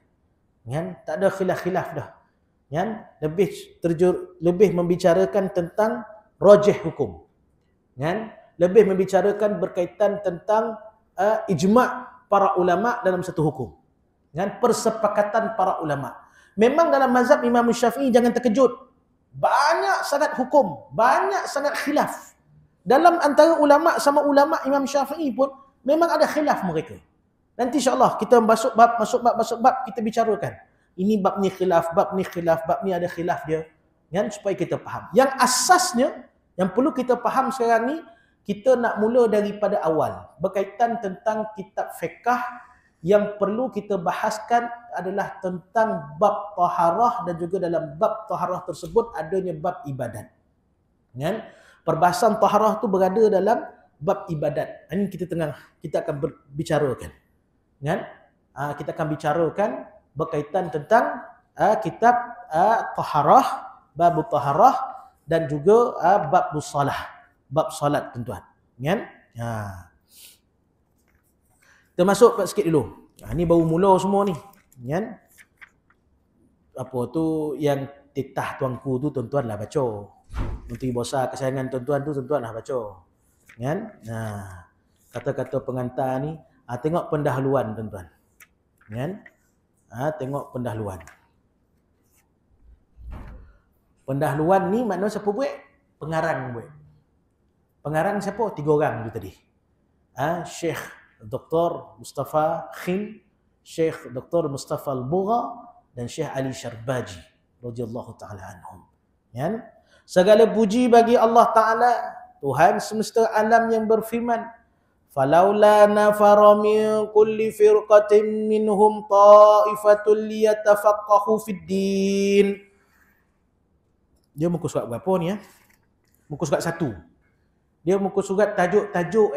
Kan? Tak ada khilaf-khilaf dah. Kan? Lebih membicarakan tentang rajih hukum. Kan? Lebih membicarakan berkaitan tentang ijma' para ulama dalam satu hukum. Dengan persepakatan para ulama. Memang dalam mazhab Imam Syafi'i jangan terkejut. Banyak sangat hukum, banyak sangat khilaf. Dalam antara ulama sama ulama Imam Syafi'i pun memang ada khilaf mereka. Nanti insya-Allah kita masuk bab kita bicarakan. Ini bab ni khilaf, bab ni ada khilaf dia. Kan? Supaya kita faham. Yang asasnya yang perlu kita faham sekarang ni, kita nak mula daripada awal. Berkaitan tentang kitab fiqh, yang perlu kita bahaskan adalah tentang bab taharah, dan juga dalam bab taharah tersebut adanya bab ibadat. Kan? Perbahasan taharah tu berada dalam bab ibadat. Ini kita akan berbicarakan. Kan? Kita akan bicarakan berkaitan tentang kitab taharah, bab taharah, dan juga bab salat, tuan-tuan. Kan? Kita masuk sikit dulu. Ni baru mula semua ni. Kan? Apa tu yang titah tuanku tu, tuan-tuan lah baca. Menteri Besar kesayangan tuan-tuan tu, tuan-tuan lah baca. Kan? Kata-kata pengantar ni, tengok pendahuluan, tuan-tuan. Kan? Tengok pendahuluan. Pendahuluan ni maknanya siapa buat? Pengarang buat. Pengarang siapa? 3 orang tu tadi. Syekh Dr. Mustafa Khin, Syekh Dr. Mustafa Al-Bugha dan Syekh Ali Syarbaji radhiyallahu taala anhum. Kan? Segala puji bagi Allah Taala, Tuhan semesta alam yang berfirman, "Falaula nafara min kulli firqatin minhum ta'ifatul liyatafaqahu fid din." Dia muka surat berapa ni ya? Muka surat 1. Dia muka surat tajuk-tajuk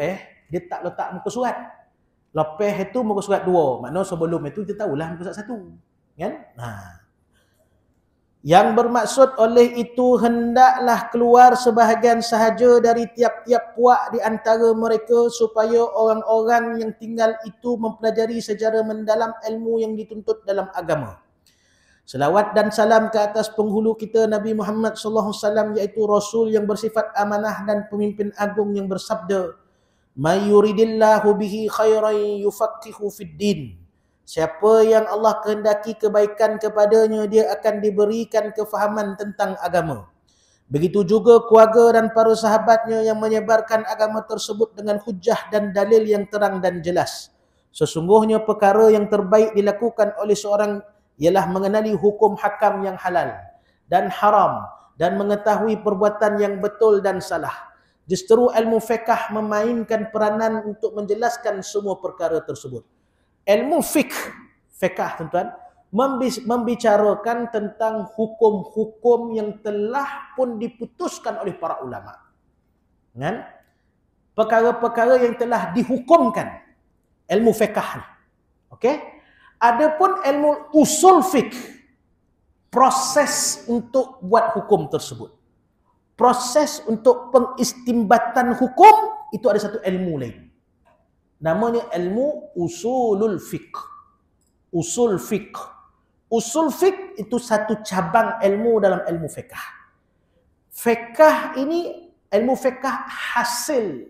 dia tak letak muka surat. Lepas itu muka surat 2. Maknanya sebelum itu kita tahulah muka surat 1. Kan? Yang bermaksud oleh itu hendaklah keluar sebahagian sahaja dari tiap-tiap puak di antara mereka supaya orang-orang yang tinggal itu mempelajari secara mendalam ilmu yang dituntut dalam agama. Selawat dan salam ke atas penghulu kita Nabi Muhammad sallallahu alaihi wasallam, iaitu Rasul yang bersifat amanah dan pemimpin agung yang bersabda, "May yuridillahu bihi khairan yufaqihu fid din." Siapa yang Allah kehendaki kebaikan kepadanya, dia akan diberikan kefahaman tentang agama. Begitu juga keluarga dan para sahabatnya yang menyebarkan agama tersebut dengan hujah dan dalil yang terang dan jelas. Sesungguhnya perkara yang terbaik dilakukan oleh seorang ialah mengenali hukum hakam yang halal dan haram dan mengetahui perbuatan yang betul dan salah. Justru ilmu fiqh memainkan peranan untuk menjelaskan semua perkara tersebut. Ilmu fiqh tuan-tuan, membicarakan tentang hukum-hukum yang telah pun diputuskan oleh para ulama. Kan? Perkara-perkara yang telah dihukumkan. Ilmu fiqh ni. Okey? Adapun ilmu usul fiqh, proses untuk buat hukum tersebut. Proses untuk pengistimbatan hukum, itu ada satu ilmu lain. Namanya ilmu usulul fiqh. Usul fiqh. Usul fiqh itu satu cabang ilmu dalam ilmu fiqh. Fiqh ini, ilmu fiqh hasil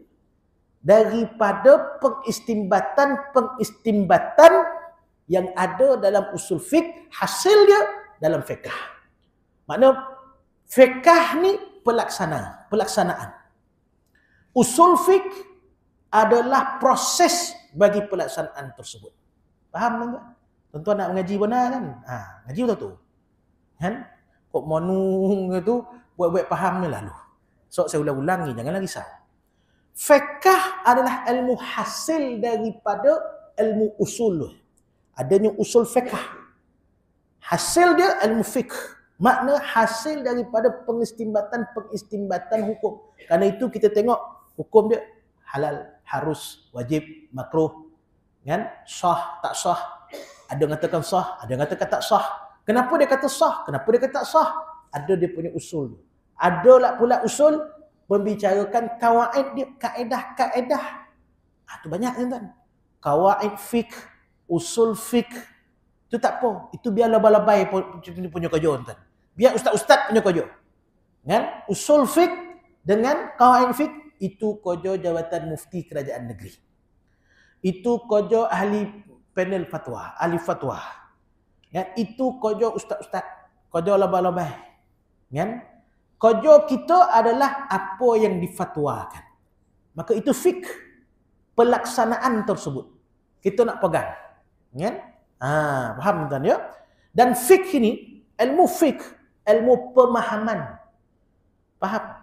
daripada pengistimbatan yang ada dalam usul fiqh, hasil dia dalam fiqh. Maknanya fiqh ni pelaksanaan. Usul fiqh adalah proses bagi pelaksanaan tersebut. Faham tak? Tuan-tuan nak mengaji benar kan? Ngaji betul tu. Kan? Kok monung itu buat-buat faham ni lalu. So saya ulang-ulangi, janganlah risau. Fiqh adalah ilmu hasil daripada ilmu usul. Adanya usul fiqh. Hasil dia ilmu fiqh. Makna hasil daripada pengistimbatan hukum. Karena itu kita tengok hukum dia halal, harus, wajib, makruh, kan? Sah, tak sah. Ada yang katakan sah, ada yang katakan tak sah. Kenapa dia kata sah? Kenapa dia kata tak sah? Ada dia punya usul. Ada lah pula usul membicarakan kawaid dia, kaedah-kaedah. Itu banyak kan? Kawaid fiqh, usul fiqh. Itu tak apa. Itu biar lebay-lebay punya kerja kan. Biar ustaz-ustaz punya kerja. Kan? Usul fiqh dengan kawaid fiqh itu kerja jabatan mufti kerajaan negeri. Itu kerja ahli panel fatwa, ahli fatwa. Kan? Itu kerja ustaz-ustaz, kerja lebay-lebay. Kan? Kerja kita adalah apa yang difatwakan. Maka itu fiqh, pelaksanaan tersebut. Kita nak pegang. Kan? Faham tuan ya? Dan fiqh ini, ilmu fiqh, ilmu pemahaman. Faham?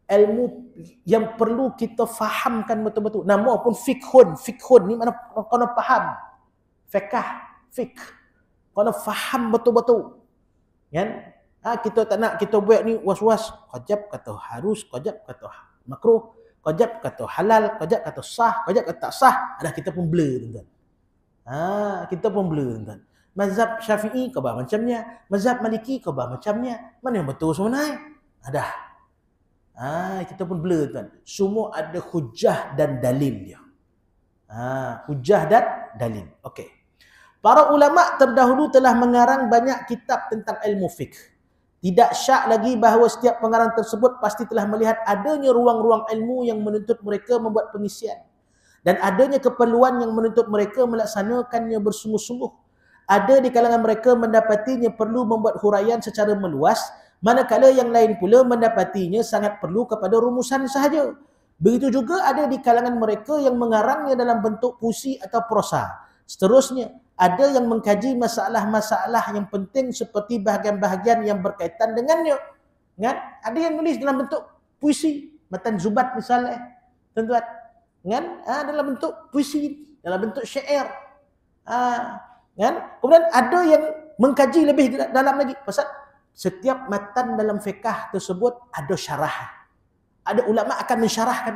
Ilmu yang perlu kita fahamkan betul-betul. Nama pun fiqhun. Fiqhun ni mana kena faham. Fiqh. Kena faham betul-betul. Kan? Kita tak nak kita buat ni was-was. Qajab kata harus, qajab kata makruh, qajab kata halal, qajab kata sah, qajab kata tak sah. Kita pun blur tuan-tuan. Kita pun blur tuan-tuan. Mazhab Syafi'i khabar macamnya, mazhab Maliki khabar macamnya. Mana yang betul sebenarnya? Kita pun blur tuan. Semua ada hujah dan dalil dia. Hujah dan dalil. Okey. Para ulama terdahulu telah mengarang banyak kitab tentang ilmu fiqh. Tidak syak lagi bahawa setiap pengarang tersebut pasti telah melihat adanya ruang-ruang ilmu yang menuntut mereka membuat pengisian. Dan adanya keperluan yang menuntut mereka melaksanakannya bersungguh-sungguh. Ada di kalangan mereka mendapatinya perlu membuat huraian secara meluas, manakala yang lain pula mendapatinya sangat perlu kepada rumusan sahaja. Begitu juga ada di kalangan mereka yang mengarangnya dalam bentuk puisi atau prosa. Seterusnya, ada yang mengkaji masalah-masalah yang penting seperti bahagian-bahagian yang berkaitan dengannya. Kan? Ada yang nulis dalam bentuk puisi, Matan Zubat misalnya, tuan-tuan. Kan? Dalam bentuk puisi, dalam bentuk syair. Kan? Kemudian ada yang mengkaji lebih dalam lagi. Pasal setiap matan dalam fiqh tersebut ada syarah. Ada ulama akan mensyarahkan.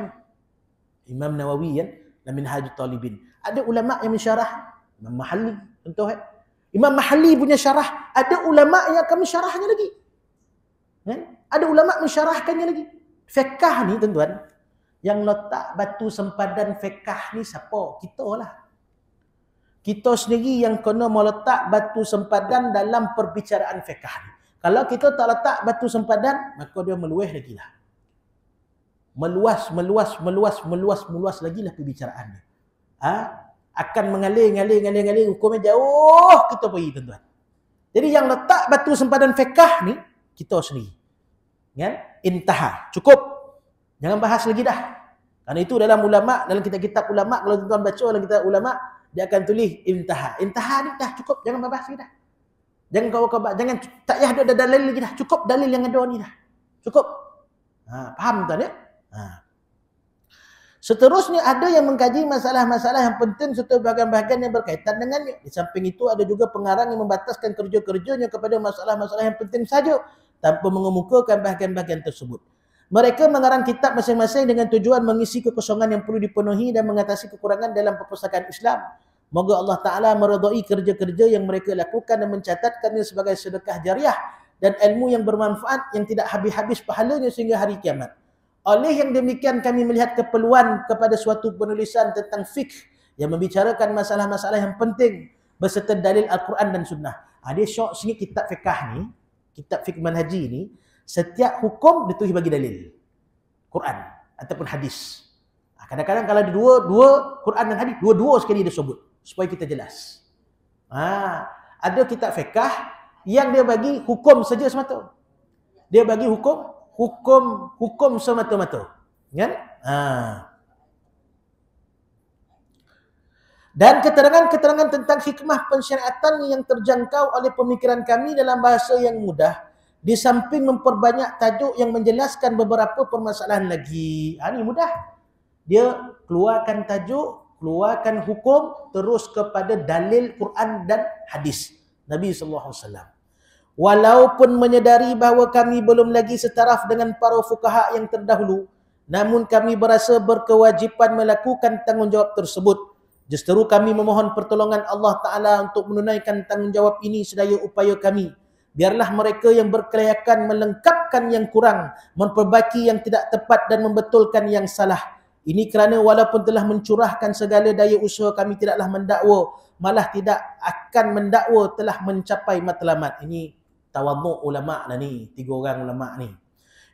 Imam Nawawi kan, dalam Minhajul Talibin. Ada ulama yang mensyarah. Imam Mahalli, contoh. Imam Mahalli punya syarah. Ada ulama yang akan mensyarahnya lagi. Kan? Ada ulama mensyarahkannya lagi. Fiqh ni tuan-tuan, yang letak batu sempadan fiqh ni siapa? Kita lah. Kita sendiri yang kena meletak batu sempadan dalam perbicaraan fiqh ni. Kalau kita tak letak batu sempadan, maka dia meluah lagi lah. Meluas lagi lah perbicaraan dia. Akan mengalir, hukumnya jauh kita pergi, tuan-tuan. Jadi yang letak batu sempadan fiqh ni, kita sendiri. Kan? Intaha, cukup. Jangan bahas lagi dah. Karena itu dalam ulama, dalam kitab-kitab ulama, kalau tuan-tuan baca dalam kitab ulama, dia akan tulis intaha. Intaha ni dah cukup, jangan bahas lagi dah. Jangan jangan tak payah ada dalil lagi dah. Cukup dalil yang ada ni dah. Cukup. Faham tuan ya? Seterusnya ada yang mengkaji masalah-masalah yang penting serta bahagian-bahagian yang berkaitan dengannya. Di samping itu ada juga pengarang yang membataskan kerja-kerjanya kepada masalah-masalah yang penting saja tanpa mengemukakan bahagian-bahagian tersebut. Mereka mengarang kitab masing-masing dengan tujuan mengisi kekosongan yang perlu dipenuhi dan mengatasi kekurangan dalam perpustakaan Islam. Moga Allah Ta'ala meredai kerja-kerja yang mereka lakukan dan mencatatkannya sebagai sedekah jariah dan ilmu yang bermanfaat yang tidak habis-habis pahalanya sehingga hari kiamat. Oleh yang demikian kami melihat keperluan kepada suatu penulisan tentang fiqh yang membicarakan masalah-masalah yang penting beserta dalil Al-Quran dan Sunnah. Dia syok sikit kitab fiqh ni, kitab fiqh manhaji ni, setiap hukum ditulis bagi dalil. Quran ataupun hadis. Kadang-kadang kalau ada dua Quran dan hadis, dua-dua sekali dia sebut supaya kita jelas. Ada kitab fiqh yang dia bagi hukum saja semata. Dia bagi hukum semata-mata. Kan? Dan keterangan-keterangan tentang hikmah pensyariatan yang terjangkau oleh pemikiran kami dalam bahasa yang mudah, di samping memperbanyak tajuk yang menjelaskan beberapa permasalahan lagi. Ini mudah. Dia keluarkan tajuk, keluarkan hukum, terus kepada dalil Quran dan hadis Nabi SAW. Walaupun menyedari bahawa kami belum lagi setaraf dengan para fuqaha yang terdahulu, namun kami berasa berkewajipan melakukan tanggungjawab tersebut. Justeru kami memohon pertolongan Allah Ta'ala untuk menunaikan tanggungjawab ini sedaya upaya kami. Biarlah mereka yang berkelayakan melengkapkan yang kurang, memperbaiki yang tidak tepat dan membetulkan yang salah. Ini kerana walaupun telah mencurahkan segala daya usaha, kami tidaklah mendakwa, malah tidak akan mendakwa telah mencapai matlamat. Ini tawaduk ulama' lah ni, 3 orang ulama' ni.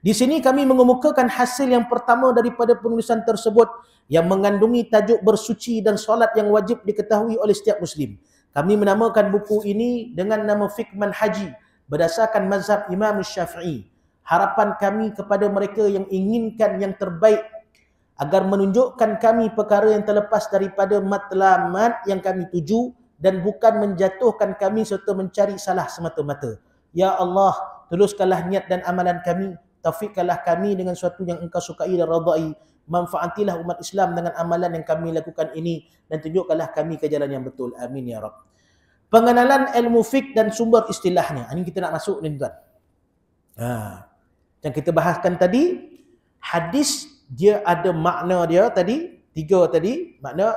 Di sini kami mengemukakan hasil yang pertama daripada penulisan tersebut yang mengandungi tajuk bersuci dan solat yang wajib diketahui oleh setiap Muslim. Kami menamakan buku ini dengan nama Fiqh Manhaji berdasarkan mazhab Imam Syafi'i. Harapan kami kepada mereka yang inginkan yang terbaik agar menunjukkan kami perkara yang terlepas daripada matlamat yang kami tuju dan bukan menjatuhkan kami serta mencari salah semata-mata. Ya Allah, tuluskanlah niat dan amalan kami, taufikkanlah kami dengan sesuatu yang Engkau sukai dan radai, manfaatilah umat Islam dengan amalan yang kami lakukan ini dan tunjukkanlah kami ke jalan yang betul. Amin ya Rabb. Pengenalan ilmu fiqh dan sumber istilahnya. Ini kita nak masuk ni tuan. Yang kita bahaskan tadi, hadis dia ada makna dia tadi, 3 tadi, makna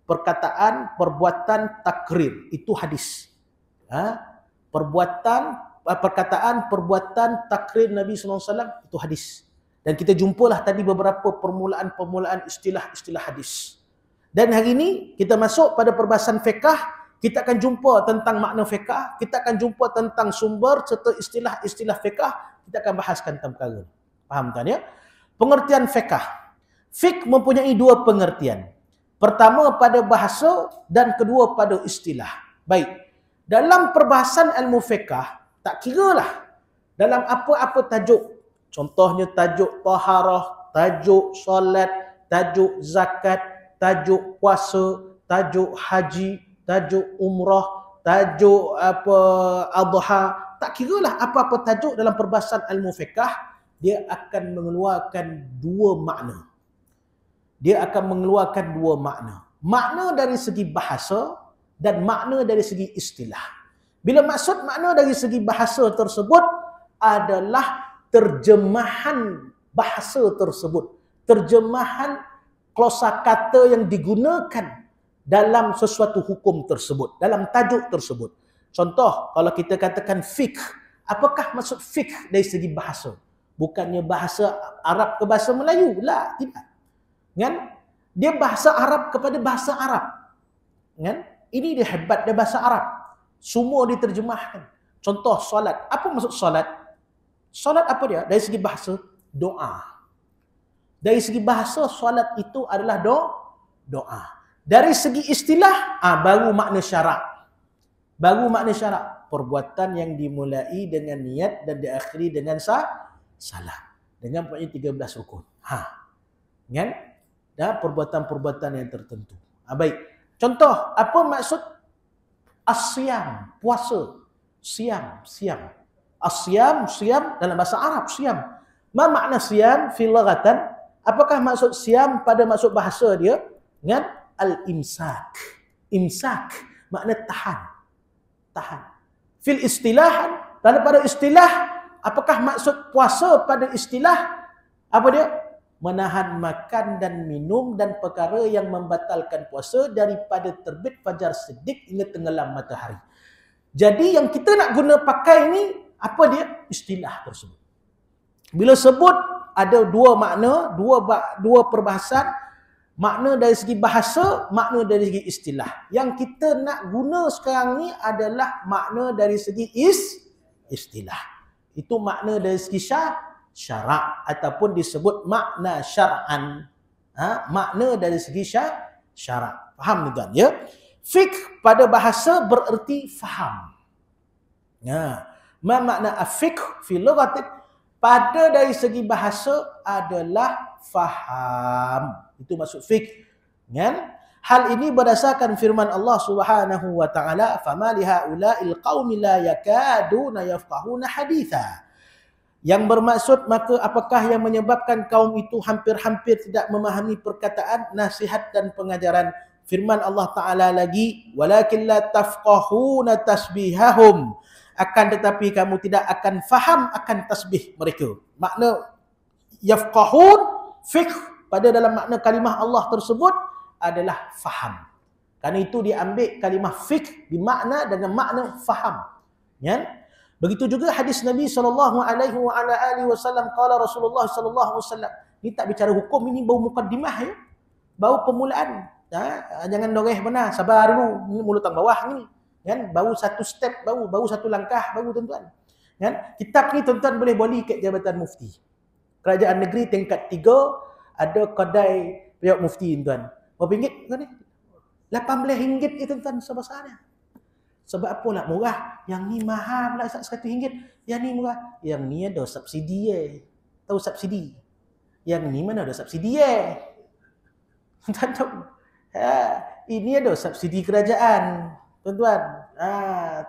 perkataan, perbuatan, takrir, itu hadis. Perkataan, perbuatan, takrir Nabi SAW, itu hadis. Dan kita jumpalah tadi beberapa permulaan-permulaan istilah-istilah hadis. Dan hari ini kita masuk pada perbahasan fiqh, kita akan jumpa tentang makna fiqh, kita akan jumpa tentang sumber serta istilah-istilah fiqh, kita akan bahaskan tentang perkara. Faham tuan ya? Pengertian fiqh. Fiqh mempunyai 2 pengertian. Pertama pada bahasa dan kedua pada istilah. Baik. Dalam perbahasan ilmu fiqh, tak kiralah dalam apa-apa tajuk. Contohnya tajuk taharah, tajuk solat, tajuk zakat, tajuk puasa, tajuk haji, tajuk umrah, tajuk apa adha, tak kiralah apa-apa tajuk dalam perbahasan ilmu fiqh, dia akan mengeluarkan dua makna. Dia akan mengeluarkan dua makna. Makna dari segi bahasa dan makna dari segi istilah. Bila maksud makna dari segi bahasa tersebut adalah terjemahan bahasa tersebut, terjemahan kosakata yang digunakan dalam sesuatu hukum tersebut, dalam tajuk tersebut. Contoh, kalau kita katakan fiqh, apakah maksud fiqh dari segi bahasa? Bukannya bahasa Arab ke bahasa Melayu, lah, tidak. Kan? Dia bahasa Arab kepada bahasa Arab. Kan? Ini dia hebat dia bahasa Arab. Semua diterjemahkan. Contoh solat. Apa maksud solat? Solat apa dia? Dari segi bahasa, doa. Dari segi bahasa, solat itu adalah doa. Dari segi istilah, baru makna syarak. Baru makna syarak. Perbuatan yang dimulai dengan niat dan diakhiri dengan salah. Dengan punya 13 rukun. Kan? Dan perbuatan-perbuatan yang tertentu. Baik. Contoh, apa maksud asyam, puasa? Siam. Asyam dalam bahasa Arab, siam. Ma makna siam fi lughatan? Apakah maksud siam pada maksud bahasa dia? Dengan al-imsak. Imsak makna tahan. Fil istilahan, daripada istilah, apakah maksud puasa pada istilah? Apa dia? Menahan makan dan minum dan perkara yang membatalkan puasa daripada terbit fajar siddiq hingga tenggelam matahari. Jadi yang kita nak guna pakai ni, apa dia? Istilah tersebut. Bila sebut ada dua makna, dua perbahasan, makna dari segi bahasa, makna dari segi istilah. Yang kita nak guna sekarang ni adalah makna dari segi istilah. Itu makna dari segi syarak ataupun disebut makna syar'an. Makna dari segi syarak. Faham tuan ya? Fiqh pada bahasa bererti faham. Ma makna fiqh fi lughatin, pada dari segi bahasa adalah faham. Itu maksud fiqh. Kan? Hal ini berdasarkan firman Allah Subhanahu wa taala, "Fama lihaula'il qaumi la yakaduna yafqahuna haditha." Yang bermaksud, maka apakah yang menyebabkan kaum itu hampir-hampir tidak memahami perkataan, nasihat dan pengajaran. Firman Allah Ta'ala lagi, "Walakin la tafqahuna tasbihahum." Akan tetapi kamu tidak akan faham akan tasbih mereka. Makna yafqahun, fiqh pada dalam makna kalimah Allah tersebut adalah faham. Kerana itu diambil kalimah fiqh bermakna dengan makna faham. Ya? Begitu juga hadis Nabi SAW, qala Rasulullah SAW. Ini tak bicara hukum, ini baru mukaddimah ya. Baru permulaan. Jangan doreh benar, sabar dulu. Ini mulut tang bawah ni. Kan? Baru satu step, baru satu langkah baru tuan-tuan. Kan? Kitab ni tuan-tuan boleh beli kat Jabatan Mufti. Kerajaan Negeri tingkat 3 ada kedai pihak mufti tuan. Berapa ringgit tuan ni? RM18 ni tuan-tuan sebesarnya. Sebab apa nak murah? Yang ni mahal pula RM100. Yang ni murah. Yang ni ada subsidi Tahu subsidi? Yang ni mana ada subsidi Tuan tahu? Ini ada subsidi kerajaan. Tuan-tuan.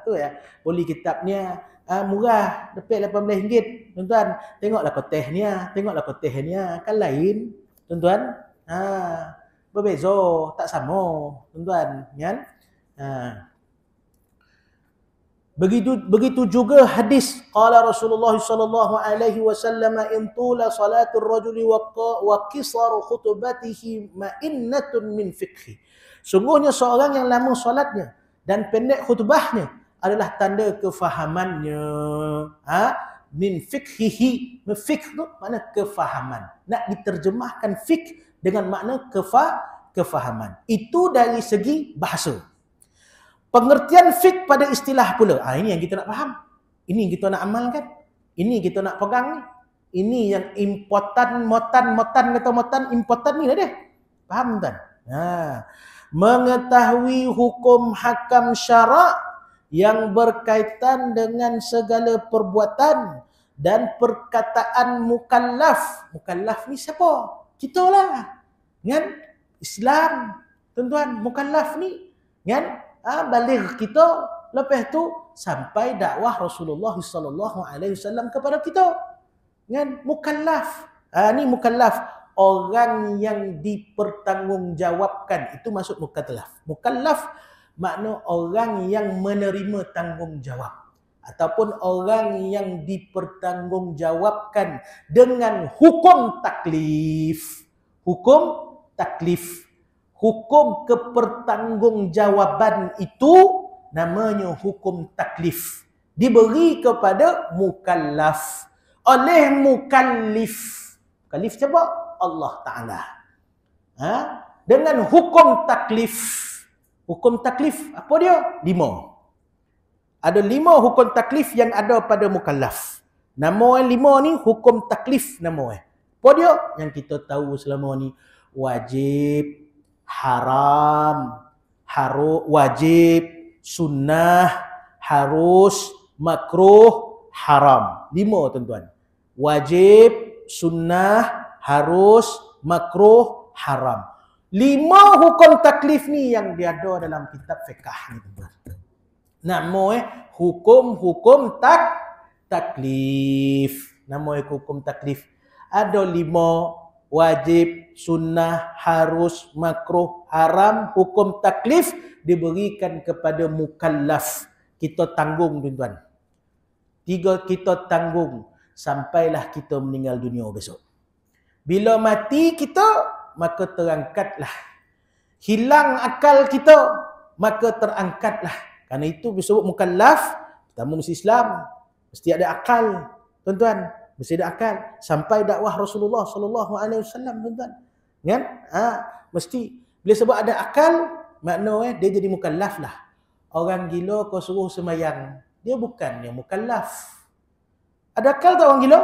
Tu ya. Beli kitabnya murah, dapat RM18. Tuan-tuan, tengoklah kotehnya, kan lain. Tuan-tuan, berbeza, tak sama. Tuan-tuan, kan? Begitu juga hadis qala Rasulullah sallallahu alaihi wasallam, in tula salatul rajuli wa qisaru khutbatihi ma'innatun min fiqhi. Sungguhnya seorang yang lama solatnya dan pendek khutbahnya adalah tanda kefahamannya. Min fiqhihi. Fiqh tu makna kefahaman. Nak diterjemahkan fiqh dengan makna kefahaman. Itu dari segi bahasa. Pengertian fiqh pada istilah pula. Ini yang kita nak faham. Ini yang kita nak amalkan. Ini kita nak pegang ni. Ini yang important, important ni lah dia. Faham tuan? Mengetahui hukum hakam syarak yang berkaitan dengan segala perbuatan dan perkataan mukallaf. Mukallaf ni siapa? Kita lah. Kan? Islam. Tuan-tuan, mukallaf ni. Kan? baligh kita, lepas tu sampai dakwah Rasulullah sallallahu alaihi wasallam kepada kita. Kan mukallaf. Ni mukallaf, orang yang dipertanggungjawabkan, itu maksud mukallaf. Mukallaf makna orang yang menerima tanggungjawab ataupun orang yang dipertanggungjawabkan dengan hukum taklif. Hukum taklif. Hukum kepertanggungjawaban itu namanya hukum taklif. Diberi kepada mukallaf oleh mukallif. Mukallif siapa? Allah Ta'ala. Dengan hukum taklif. Hukum taklif apa dia? 5. Ada 5 hukum taklif yang ada pada mukallaf. Nama 5 ni hukum taklif nama. Apa dia? Yang kita tahu selama ni. Wajib, haram, wajib, sunnah, harus, makruh, haram. 5 tuan-tuan. Wajib, sunnah, harus, makruh, haram. 5 hukum taklif ni yang dia ada dalam kitab fiqh ni tuan-tuan. Nama hukum taklif. Nama hukum taklif. Ada 5 wajib, sunnah, harus, makruh, haram. Hukum taklif diberikan kepada mukallaf. Kita tanggung tuan-tuan. 3 kita tanggung sampailah kita meninggal dunia besok. Bila mati kita, maka terangkatlah. Hilang akal kita, maka terangkatlah. Karena itu disebut mukallaf, pertama mesti Islam, mesti ada akal, tuan-tuan, mesti ada akal sampai dakwah Rasulullah sallallahu alaihi wasallam, tuan-tuan. Kan? Mesti bila sebut ada akal, makna dia jadi mukallaf lah. Orang gila kau suruh semayang, dia bukannya mukallaf. Ada akal tak orang gila?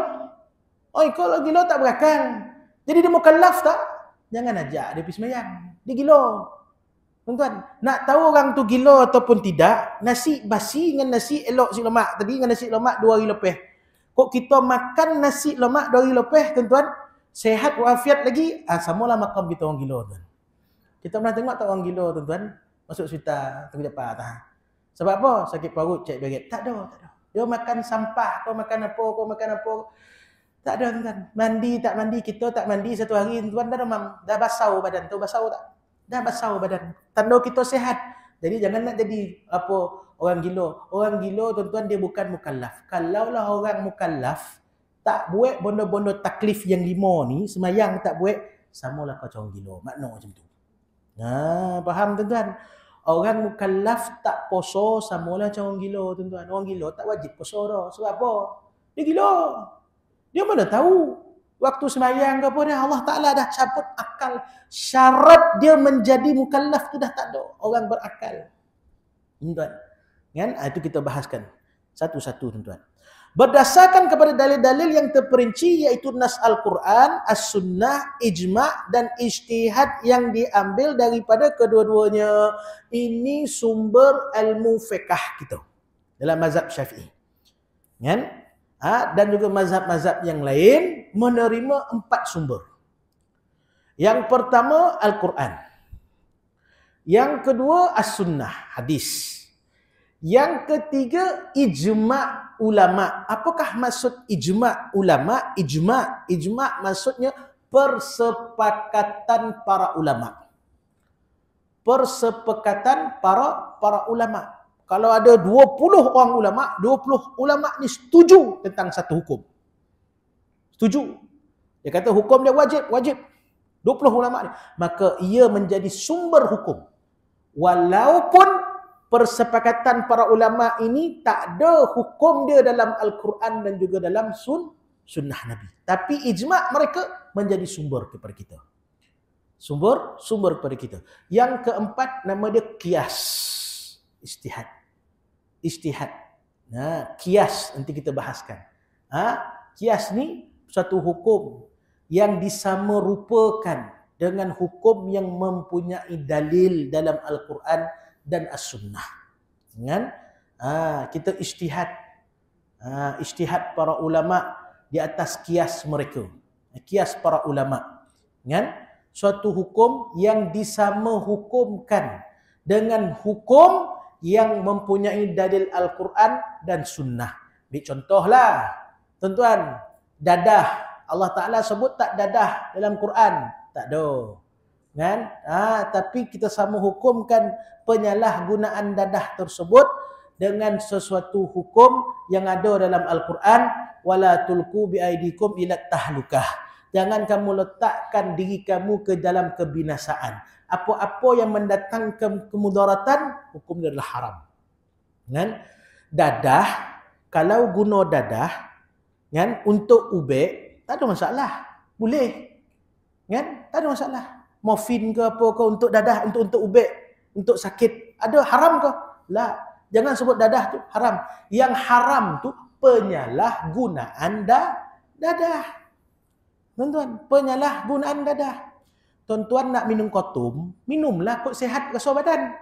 Kalau gila tak berakal. Jadi dia mukallaf tak? Jangan ajak dia pergi semayang. Dia gila. Tuan-tuan, nak tahu orang tu gila ataupun tidak, nasi basi dengan nasi elok si lemak tadi dengan nasi lemak 2 hari lepas. Kok kita makan nasi lemak 2 hari lepas, tuan-tuan, sehat walafiat lagi, samalah makan kita orang gila, tuan. Kita pernah tengok tak orang gila, tuan-tuan, masuk hospital, tunggu cepat. Sebab apa? Sakit perut, cek berat. Tak ada. Dia makan sampah, kau makan apa. Tak ada, tuan-tuan. Mandi, tak mandi, kita tak mandi 1 hari, tuan-tuan, dah basau badan. Tahu basau tak? Dah basau badan. Tanda kita sehat. Jadi jangan nak jadi orang gila. Orang gila, tuan-tuan, dia bukan mukallaf. Kalaulah orang mukallaf tak buat benda-benda taklif yang 5 ni, semayang tak buat, samalah kau orang gila. Makna macam tu. Faham, tuan-tuan? Orang mukallaf tak poso, samalah macam orang gila, tuan-tuan. Orang gila tak wajib poso dah. Sebab apa? Dia gila. Dia mana tahu waktu semayang ke apa dah, Allah Ta'ala dah cabut akal. Syarat dia menjadi mukallaf tu dah tak ada. Orang berakal. Tuan-tuan. Kan? Itu kita bahaskan satu-satu, tuan-tuan. Berdasarkan kepada dalil-dalil yang terperinci, iaitu nas Al-Quran, As-Sunnah, Ijma' dan Ijtihad yang diambil daripada kedua-duanya. Ini sumber ilmu fiqh kita dalam mazhab Syafi'i. Kan? Dan juga mazhab-mazhab yang lain menerima 4 sumber. Yang pertama Al-Quran. Yang kedua As-Sunnah, hadis. Yang ketiga ijma' ulama. Apakah maksud ijma' ulama? Ijma' maksudnya persepakatan para ulama. Persepakatan para ulama. Kalau ada 20 orang ulama, 20 ulama ni setuju tentang satu hukum. Setuju. Dia kata hukum dia wajib. 20 ulama ni. Maka ia menjadi sumber hukum. Walaupun persepakatan para ulama ini tak ada hukum dia dalam Al-Quran dan juga dalam sunnah Nabi. Tapi ijma' mereka menjadi sumber kepada kita. Sumber kepada kita. Yang keempat nama dia qiyas. Ijtihad. Qiyas nanti kita bahaskan. Qiyas ni satu hukum yang disamarupakan dengan hukum yang mempunyai dalil dalam Al-Quran dan As-Sunnah. Kan? Kita ijtihad. Ijtihad para ulama di atas qiyas mereka. Qiyas para ulama. Kan? Suatu hukum yang disamahukumkan dengan hukum yang mempunyai dalil Al-Quran dan Sunnah. Ambil contohlah, tuan-tuan, dadah. Allah Ta'ala sebut tak dadah dalam Quran? Tak ada. Kan? Tapi kita sama hukumkan penyalahgunaan dadah tersebut dengan sesuatu hukum yang ada dalam Al-Quran. Wala tulku biaidikum ila tahlukah. Jangan kamu letakkan diri kamu ke dalam kebinasaan. Apa-apa yang mendatangkan kemudaratan, hukum dia adalah haram. Kan? Dadah, kalau guna dadah, kan, untuk ubek, tak ada masalah. Boleh. Kan? Tak ada masalah. Morfin ke apa ke untuk dadah, untuk ubek, untuk sakit. Ada haram ke? La. Jangan sebut dadah tu haram. Yang haram tu penyalahgunaan dadah. Tuan-tuan, penyalahgunaan dadah. Tuan-tuan nak minum kotum, minumlah kok sehat rasa badan.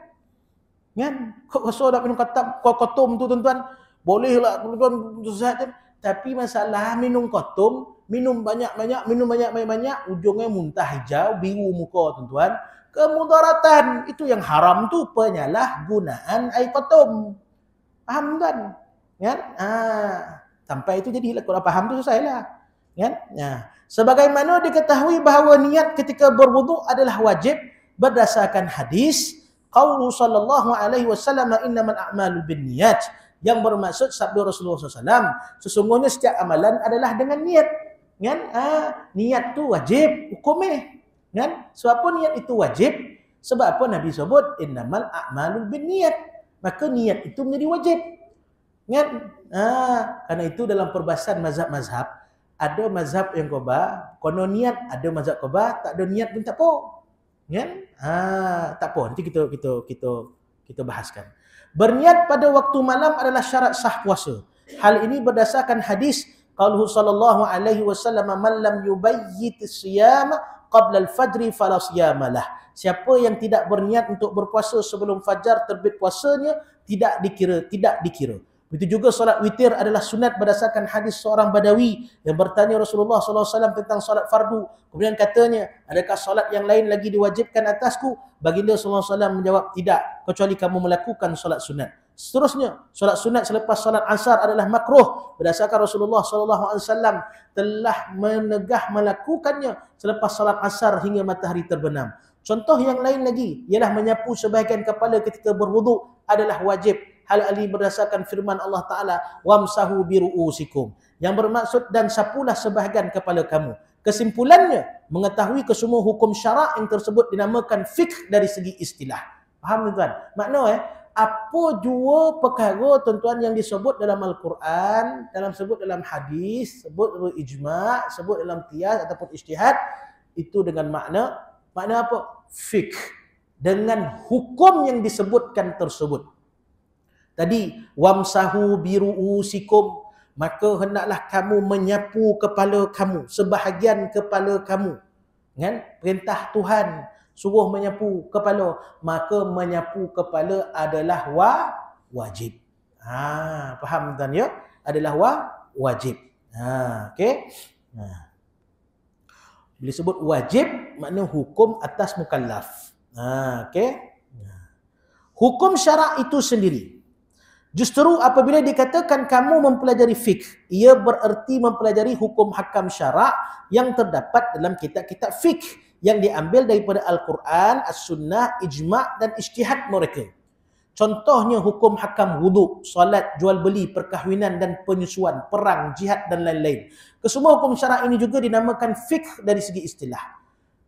Kan? Kok rasa nak minum kotum tu tuan-tuan, bolehlah tuan-tuan sehat. Tapi masalah minum kotum, minum banyak-banyak, ujungnya muntah hijau, biru muka tuan-tuan. Kemudaratan, itu yang haram tu penyalahgunaan air kotum. Faham tuan? Kan? Sampai itu jadi kalau faham tu selesailah. Kan? Sebagaimana diketahui bahawa niat ketika berwuduk adalah wajib berdasarkan hadis qaulu sallallahu alaihi wasallam innamal a'malu binniyat, yang bermaksud sabda Rasulullah SAW, sesungguhnya setiap amalan adalah dengan niat. Kan? Niat tu wajib hukumnya. Kan? Sebab apa niat itu wajib? Sebab apa Nabi sebut innamal a'malu binniyat, maka niat itu menjadi wajib. Kan? Karena itu dalam perbahasan mazhab-mazhab, ada mazhab yang qada, kono niat, ada mazhab qada, tak ada niat pun tak apa. Kan? Tak apa, nanti kita bahaskan. Berniat pada waktu malam adalah syarat sah puasa. Hal ini berdasarkan hadis qauluhu sallallahu alaihi wasallam man lam yubayyit as-siyam qabla al-fajr fala siyamalah. Siapa yang tidak berniat untuk berpuasa sebelum fajar terbit puasanya tidak dikira. Begitu juga solat witir adalah sunat berdasarkan hadis seorang Badawi yang bertanya Rasulullah SAW tentang solat fardu. Kemudian katanya, adakah solat yang lain lagi diwajibkan atasku? Baginda SAW menjawab, tidak, kecuali kamu melakukan solat sunat. Seterusnya, solat sunat selepas solat asar adalah makruh. Berdasarkan Rasulullah SAW telah menegah melakukannya selepas solat asar hingga matahari terbenam. Contoh yang lain lagi ialah menyapu sebahagian kepala ketika berwuduk adalah wajib. Hal ini berdasarkan firman Allah Ta'ala, wamsahu biru'usikum, yang bermaksud dan sapulah sebahagian kepala kamu. Kesimpulannya, mengetahui kesemua hukum syarak yang tersebut dinamakan fiqh dari segi istilah. Faham tuan? Makna apa jua perkara tuan-tuan yang disebut dalam Al-Quran, sebut dalam hadis, sebut dalam ijma', sebut dalam qiyas ataupun ijtihad, itu dengan makna apa? Fiqh. Dengan hukum yang disebutkan tersebut. Tadi, wamsahu biru'usikum, maka hendaklah kamu menyapu kepala kamu, sebahagian kepala kamu. Kan? Perintah Tuhan suruh menyapu kepala, maka menyapu kepala adalah wajib. Faham tuan ya? Adalah wajib. Okey. Bila sebut wajib, makna hukum atas mukallaf. Okey. Hukum syarak itu sendiri, justru apabila dikatakan kamu mempelajari fiqh, ia bererti mempelajari hukum hakam syarak yang terdapat dalam kitab-kitab fiqh yang diambil daripada Al-Quran, As-Sunnah, Ijma' dan Ijtihad mereka. Contohnya hukum hakam wuduk, solat, jual beli, perkahwinan dan penyusuan, perang, jihad dan lain-lain. Kesemua hukum syarak ini juga dinamakan fiqh dari segi istilah.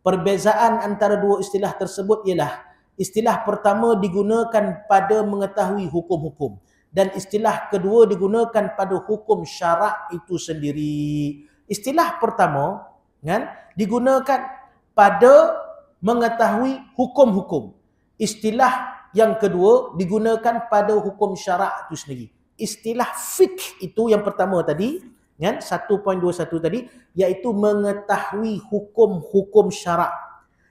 Perbezaan antara dua istilah tersebut ialah istilah pertama digunakan pada mengetahui hukum-hukum dan istilah kedua digunakan pada hukum syarak itu sendiri. Istilah pertama kan digunakan pada mengetahui hukum-hukum. Istilah yang kedua digunakan pada hukum syarak itu sendiri. Istilah fiqh itu yang pertama tadi kan 1.21 tadi iaitu mengetahui hukum-hukum syarak.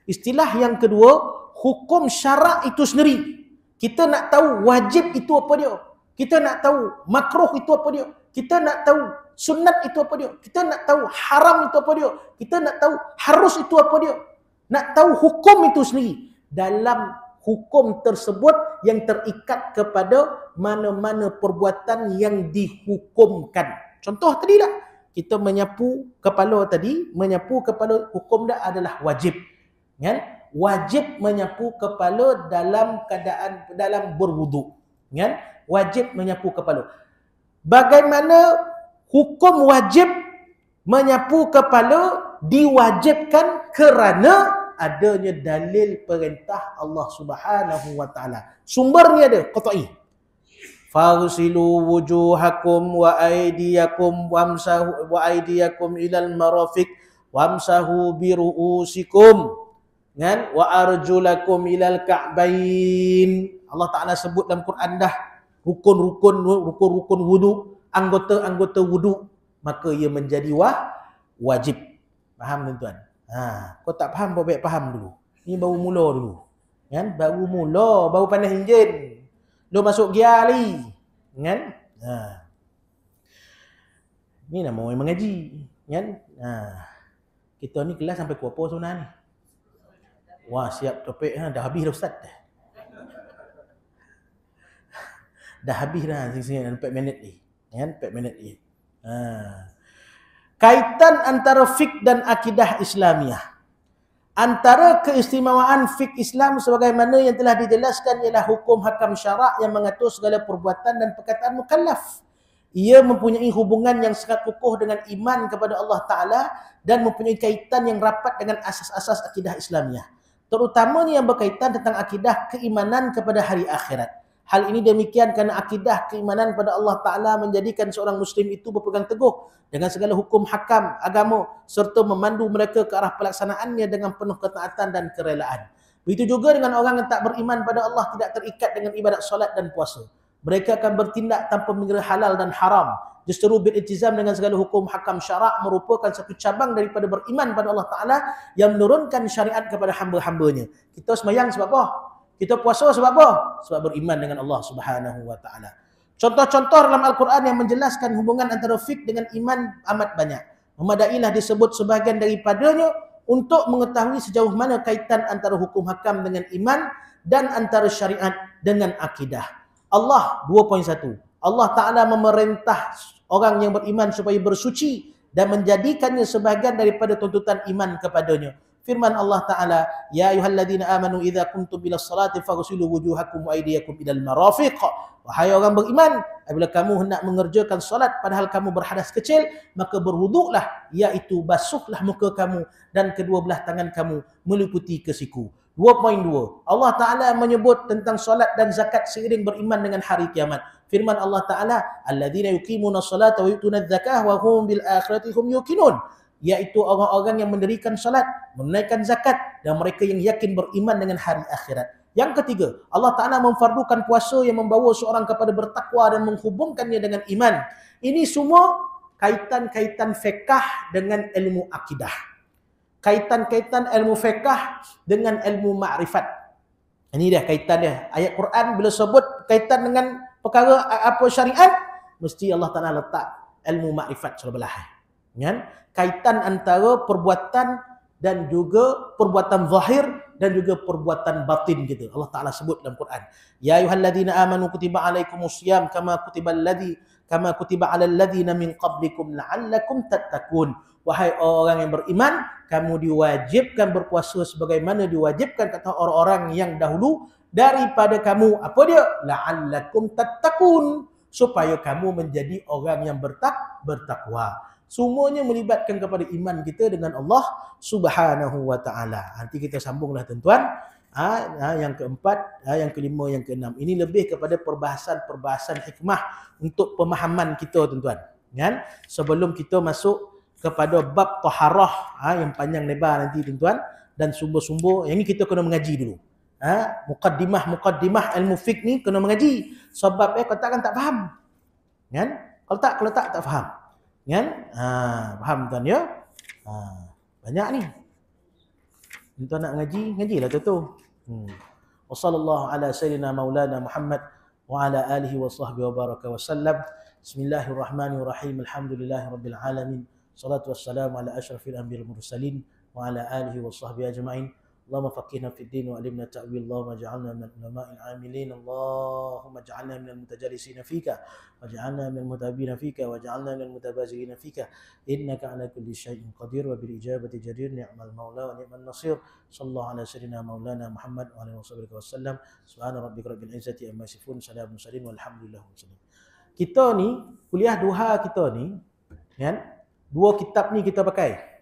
Istilah yang kedua hukum syarak itu sendiri. Kita nak tahu wajib itu apa dia? Kita nak tahu makruh itu apa dia? Kita nak tahu sunat itu apa dia? Kita nak tahu haram itu apa dia? Kita nak tahu harus itu apa dia? Nak tahu hukum itu sendiri. Dalam hukum tersebut yang terikat kepada mana-mana perbuatan yang dihukumkan. Contoh tadi tak? Kita menyapu kepala tadi, menyapu kepala hukum dah adalah wajib. Kan? Wajib menyapu kepala dalam keadaan dalam berwuduk. Kan? Wajib menyapu kepala. Bagaimana hukum wajib menyapu kepala diwajibkan kerana adanya dalil perintah Allah Subhanahu wa taala. Sumbernya ada qat'i. Farsilu wujuhakum wa aydiyakum wamsahu wa aydiyakum ilal marafiq wamsahu bi ru'usikum. Kan? Wa arjulakum ilal ka'bain. Allah Taala sebut dalam Quran dah rukun-rukun wudu, anggota-anggota wudu, maka ia menjadi wajib. Faham tuan-tuan? Kau tak faham, kau baik faham dulu. Ni baru mula dulu. Kan? Baru mula, baru panas enjin. Lu masuk gear lagi. Kan? Ni nama orang mengaji. Kan? Kita ni kelas sampai pukul apa sebenarnya ni? Wah, siap topik dah habis dah ustaz. Dah habis dah sini 4 minit ni. Kan? 4 minit ni. Kaitan antara fiqh dan akidah Islamiah. Antara keistimewaan fiqh Islam sebagaimana yang telah dijelaskan ialah hukum hakam syarak yang mengatur segala perbuatan dan perkataan mukallaf. Ia mempunyai hubungan yang sangat kukuh dengan iman kepada Allah Ta'ala dan mempunyai kaitan yang rapat dengan asas-asas akidah Islamiah. Terutamanya yang berkaitan tentang akidah keimanan kepada hari akhirat. Hal ini demikian kerana akidah keimanan pada Allah Ta'ala menjadikan seorang Muslim itu berpegang teguh dengan segala hukum hakam agama serta memandu mereka ke arah pelaksanaannya dengan penuh ketaatan dan kerelaan. Begitu juga dengan orang yang tak beriman pada Allah, tidak terikat dengan ibadat solat dan puasa. Mereka akan bertindak tanpa mengira halal dan haram. Justru beriltizam dengan segala hukum hakam syarak merupakan satu cabang daripada beriman pada Allah Ta'ala yang menurunkan syariat kepada hamba-hambanya. Kita sembahyang sebab apa? Kita puasa sebab apa? Sebab beriman dengan Allah Subhanahu wa taala. Contoh-contoh dalam Al-Quran yang menjelaskan hubungan antara fiqh dengan iman amat banyak. Memadailah disebut sebahagian daripadanya untuk mengetahui sejauh mana kaitan antara hukum hakam dengan iman dan antara syariat dengan akidah. Allah 2.1. Allah Ta'ala memerintah orang yang beriman supaya bersuci dan menjadikannya sebahagian daripada tuntutan iman kepadanya. Firman Allah Ta'ala, Ya ayuhalladzina amanu idza kuntum ila salati faghsilu wujuhakum wa aydiyakum ilal marafiq. Wahai orang beriman, apabila kamu hendak mengerjakan salat padahal kamu berhadas kecil, maka berwuduklah, iaitu basuhlah muka kamu dan kedua belah tangan kamu meliputi ke siku. 2.2. Allah Ta'ala menyebut tentang salat dan zakat seiring beriman dengan hari kiamat. Firman Allah Ta'ala, Alladzina yuqimuna salata wa yu'tuna zakah wa hum bil akhirati hum yuqinun. Iaitu orang-orang yang mendirikan salat, menunaikan zakat dan mereka yang yakin beriman dengan hari akhirat. Yang ketiga, Allah Ta'ala memfardukan puasa yang membawa seorang kepada bertakwa dan menghubungkannya dengan iman. Ini semua kaitan-kaitan fiqh dengan ilmu akidah. Kaitan-kaitan ilmu fiqh dengan ilmu ma'rifat. Ini dia kaitan dia. Ayat Quran bila sebut kaitan dengan perkara apa syariat, mesti Allah Ta'ala letak ilmu ma'rifat sebelah. Kan? Kaitan antara perbuatan dan juga perbuatan zahir dan juga perbuatan batin gitu. Allah Ta'ala sebut dalam Quran. Ya ayyuhalladzina amanu kutiba alaikumusiyam kama kutiba alal ladzina min qablikum la'allakum tattaqun. Wahai orang yang beriman, kamu diwajibkan berpuasa sebagaimana diwajibkan kata orang-orang yang dahulu daripada kamu. Apa dia? La'allakum tattaqun. Supaya kamu menjadi orang yang bertakwa. Semuanya melibatkan kepada iman kita dengan Allah Subhanahu wa taala. Nanti kita sambunglah tuan-tuan. Yang keempat, yang kelima, yang keenam. Ini lebih kepada perbahasan hikmah untuk pemahaman kita tuan-tuan. Kan? Sebelum kita masuk kepada bab taharah yang panjang lebar nanti tuan-tuan dan sumber-sumber, yang ini kita kena mengaji dulu. Muqaddimah ilmu fiqh ni kena mengaji. Sebab kalau tak kan tak faham. Kan? Kalau tak faham. Kan? Faham tuan ya? Banyak ni. Tuan nak ngaji, ngajilah tu. Wassallallahu ala sayyidina maulana Muhammad wa ala alihi wa sahbihi wa baraka wa sallam. Bismillahirrahmanirrahim. Alhamdulillahirabbil alamin. Salatu wassalamu ala asyrafil anbiya'il mursalin wa ala alihi wa sahbihi ajma'in. Allahumma faqihna fid din wa alimna ta'wil. Allahumma ja'alna minal ulama'il 'amilin. Allahumma ja'alna minal mutajalisina fika waj'alna minal mutabina fika waj'alna minal mutabazirina fika. Innaka 'ala kulli syai'in qadir wa bil ijabati jadir. Ni'mal maula wa ni'man nasir. Sallallahu ala sayyidina maulana Muhammad wa alihi wasallam. Subhana rabbika rabbil izzati amma yasifun. Salamun mursalin walhamdulillahi rabbil alamin. Kita ni kuliah duha kita ni kan, dua kitab ni kita pakai.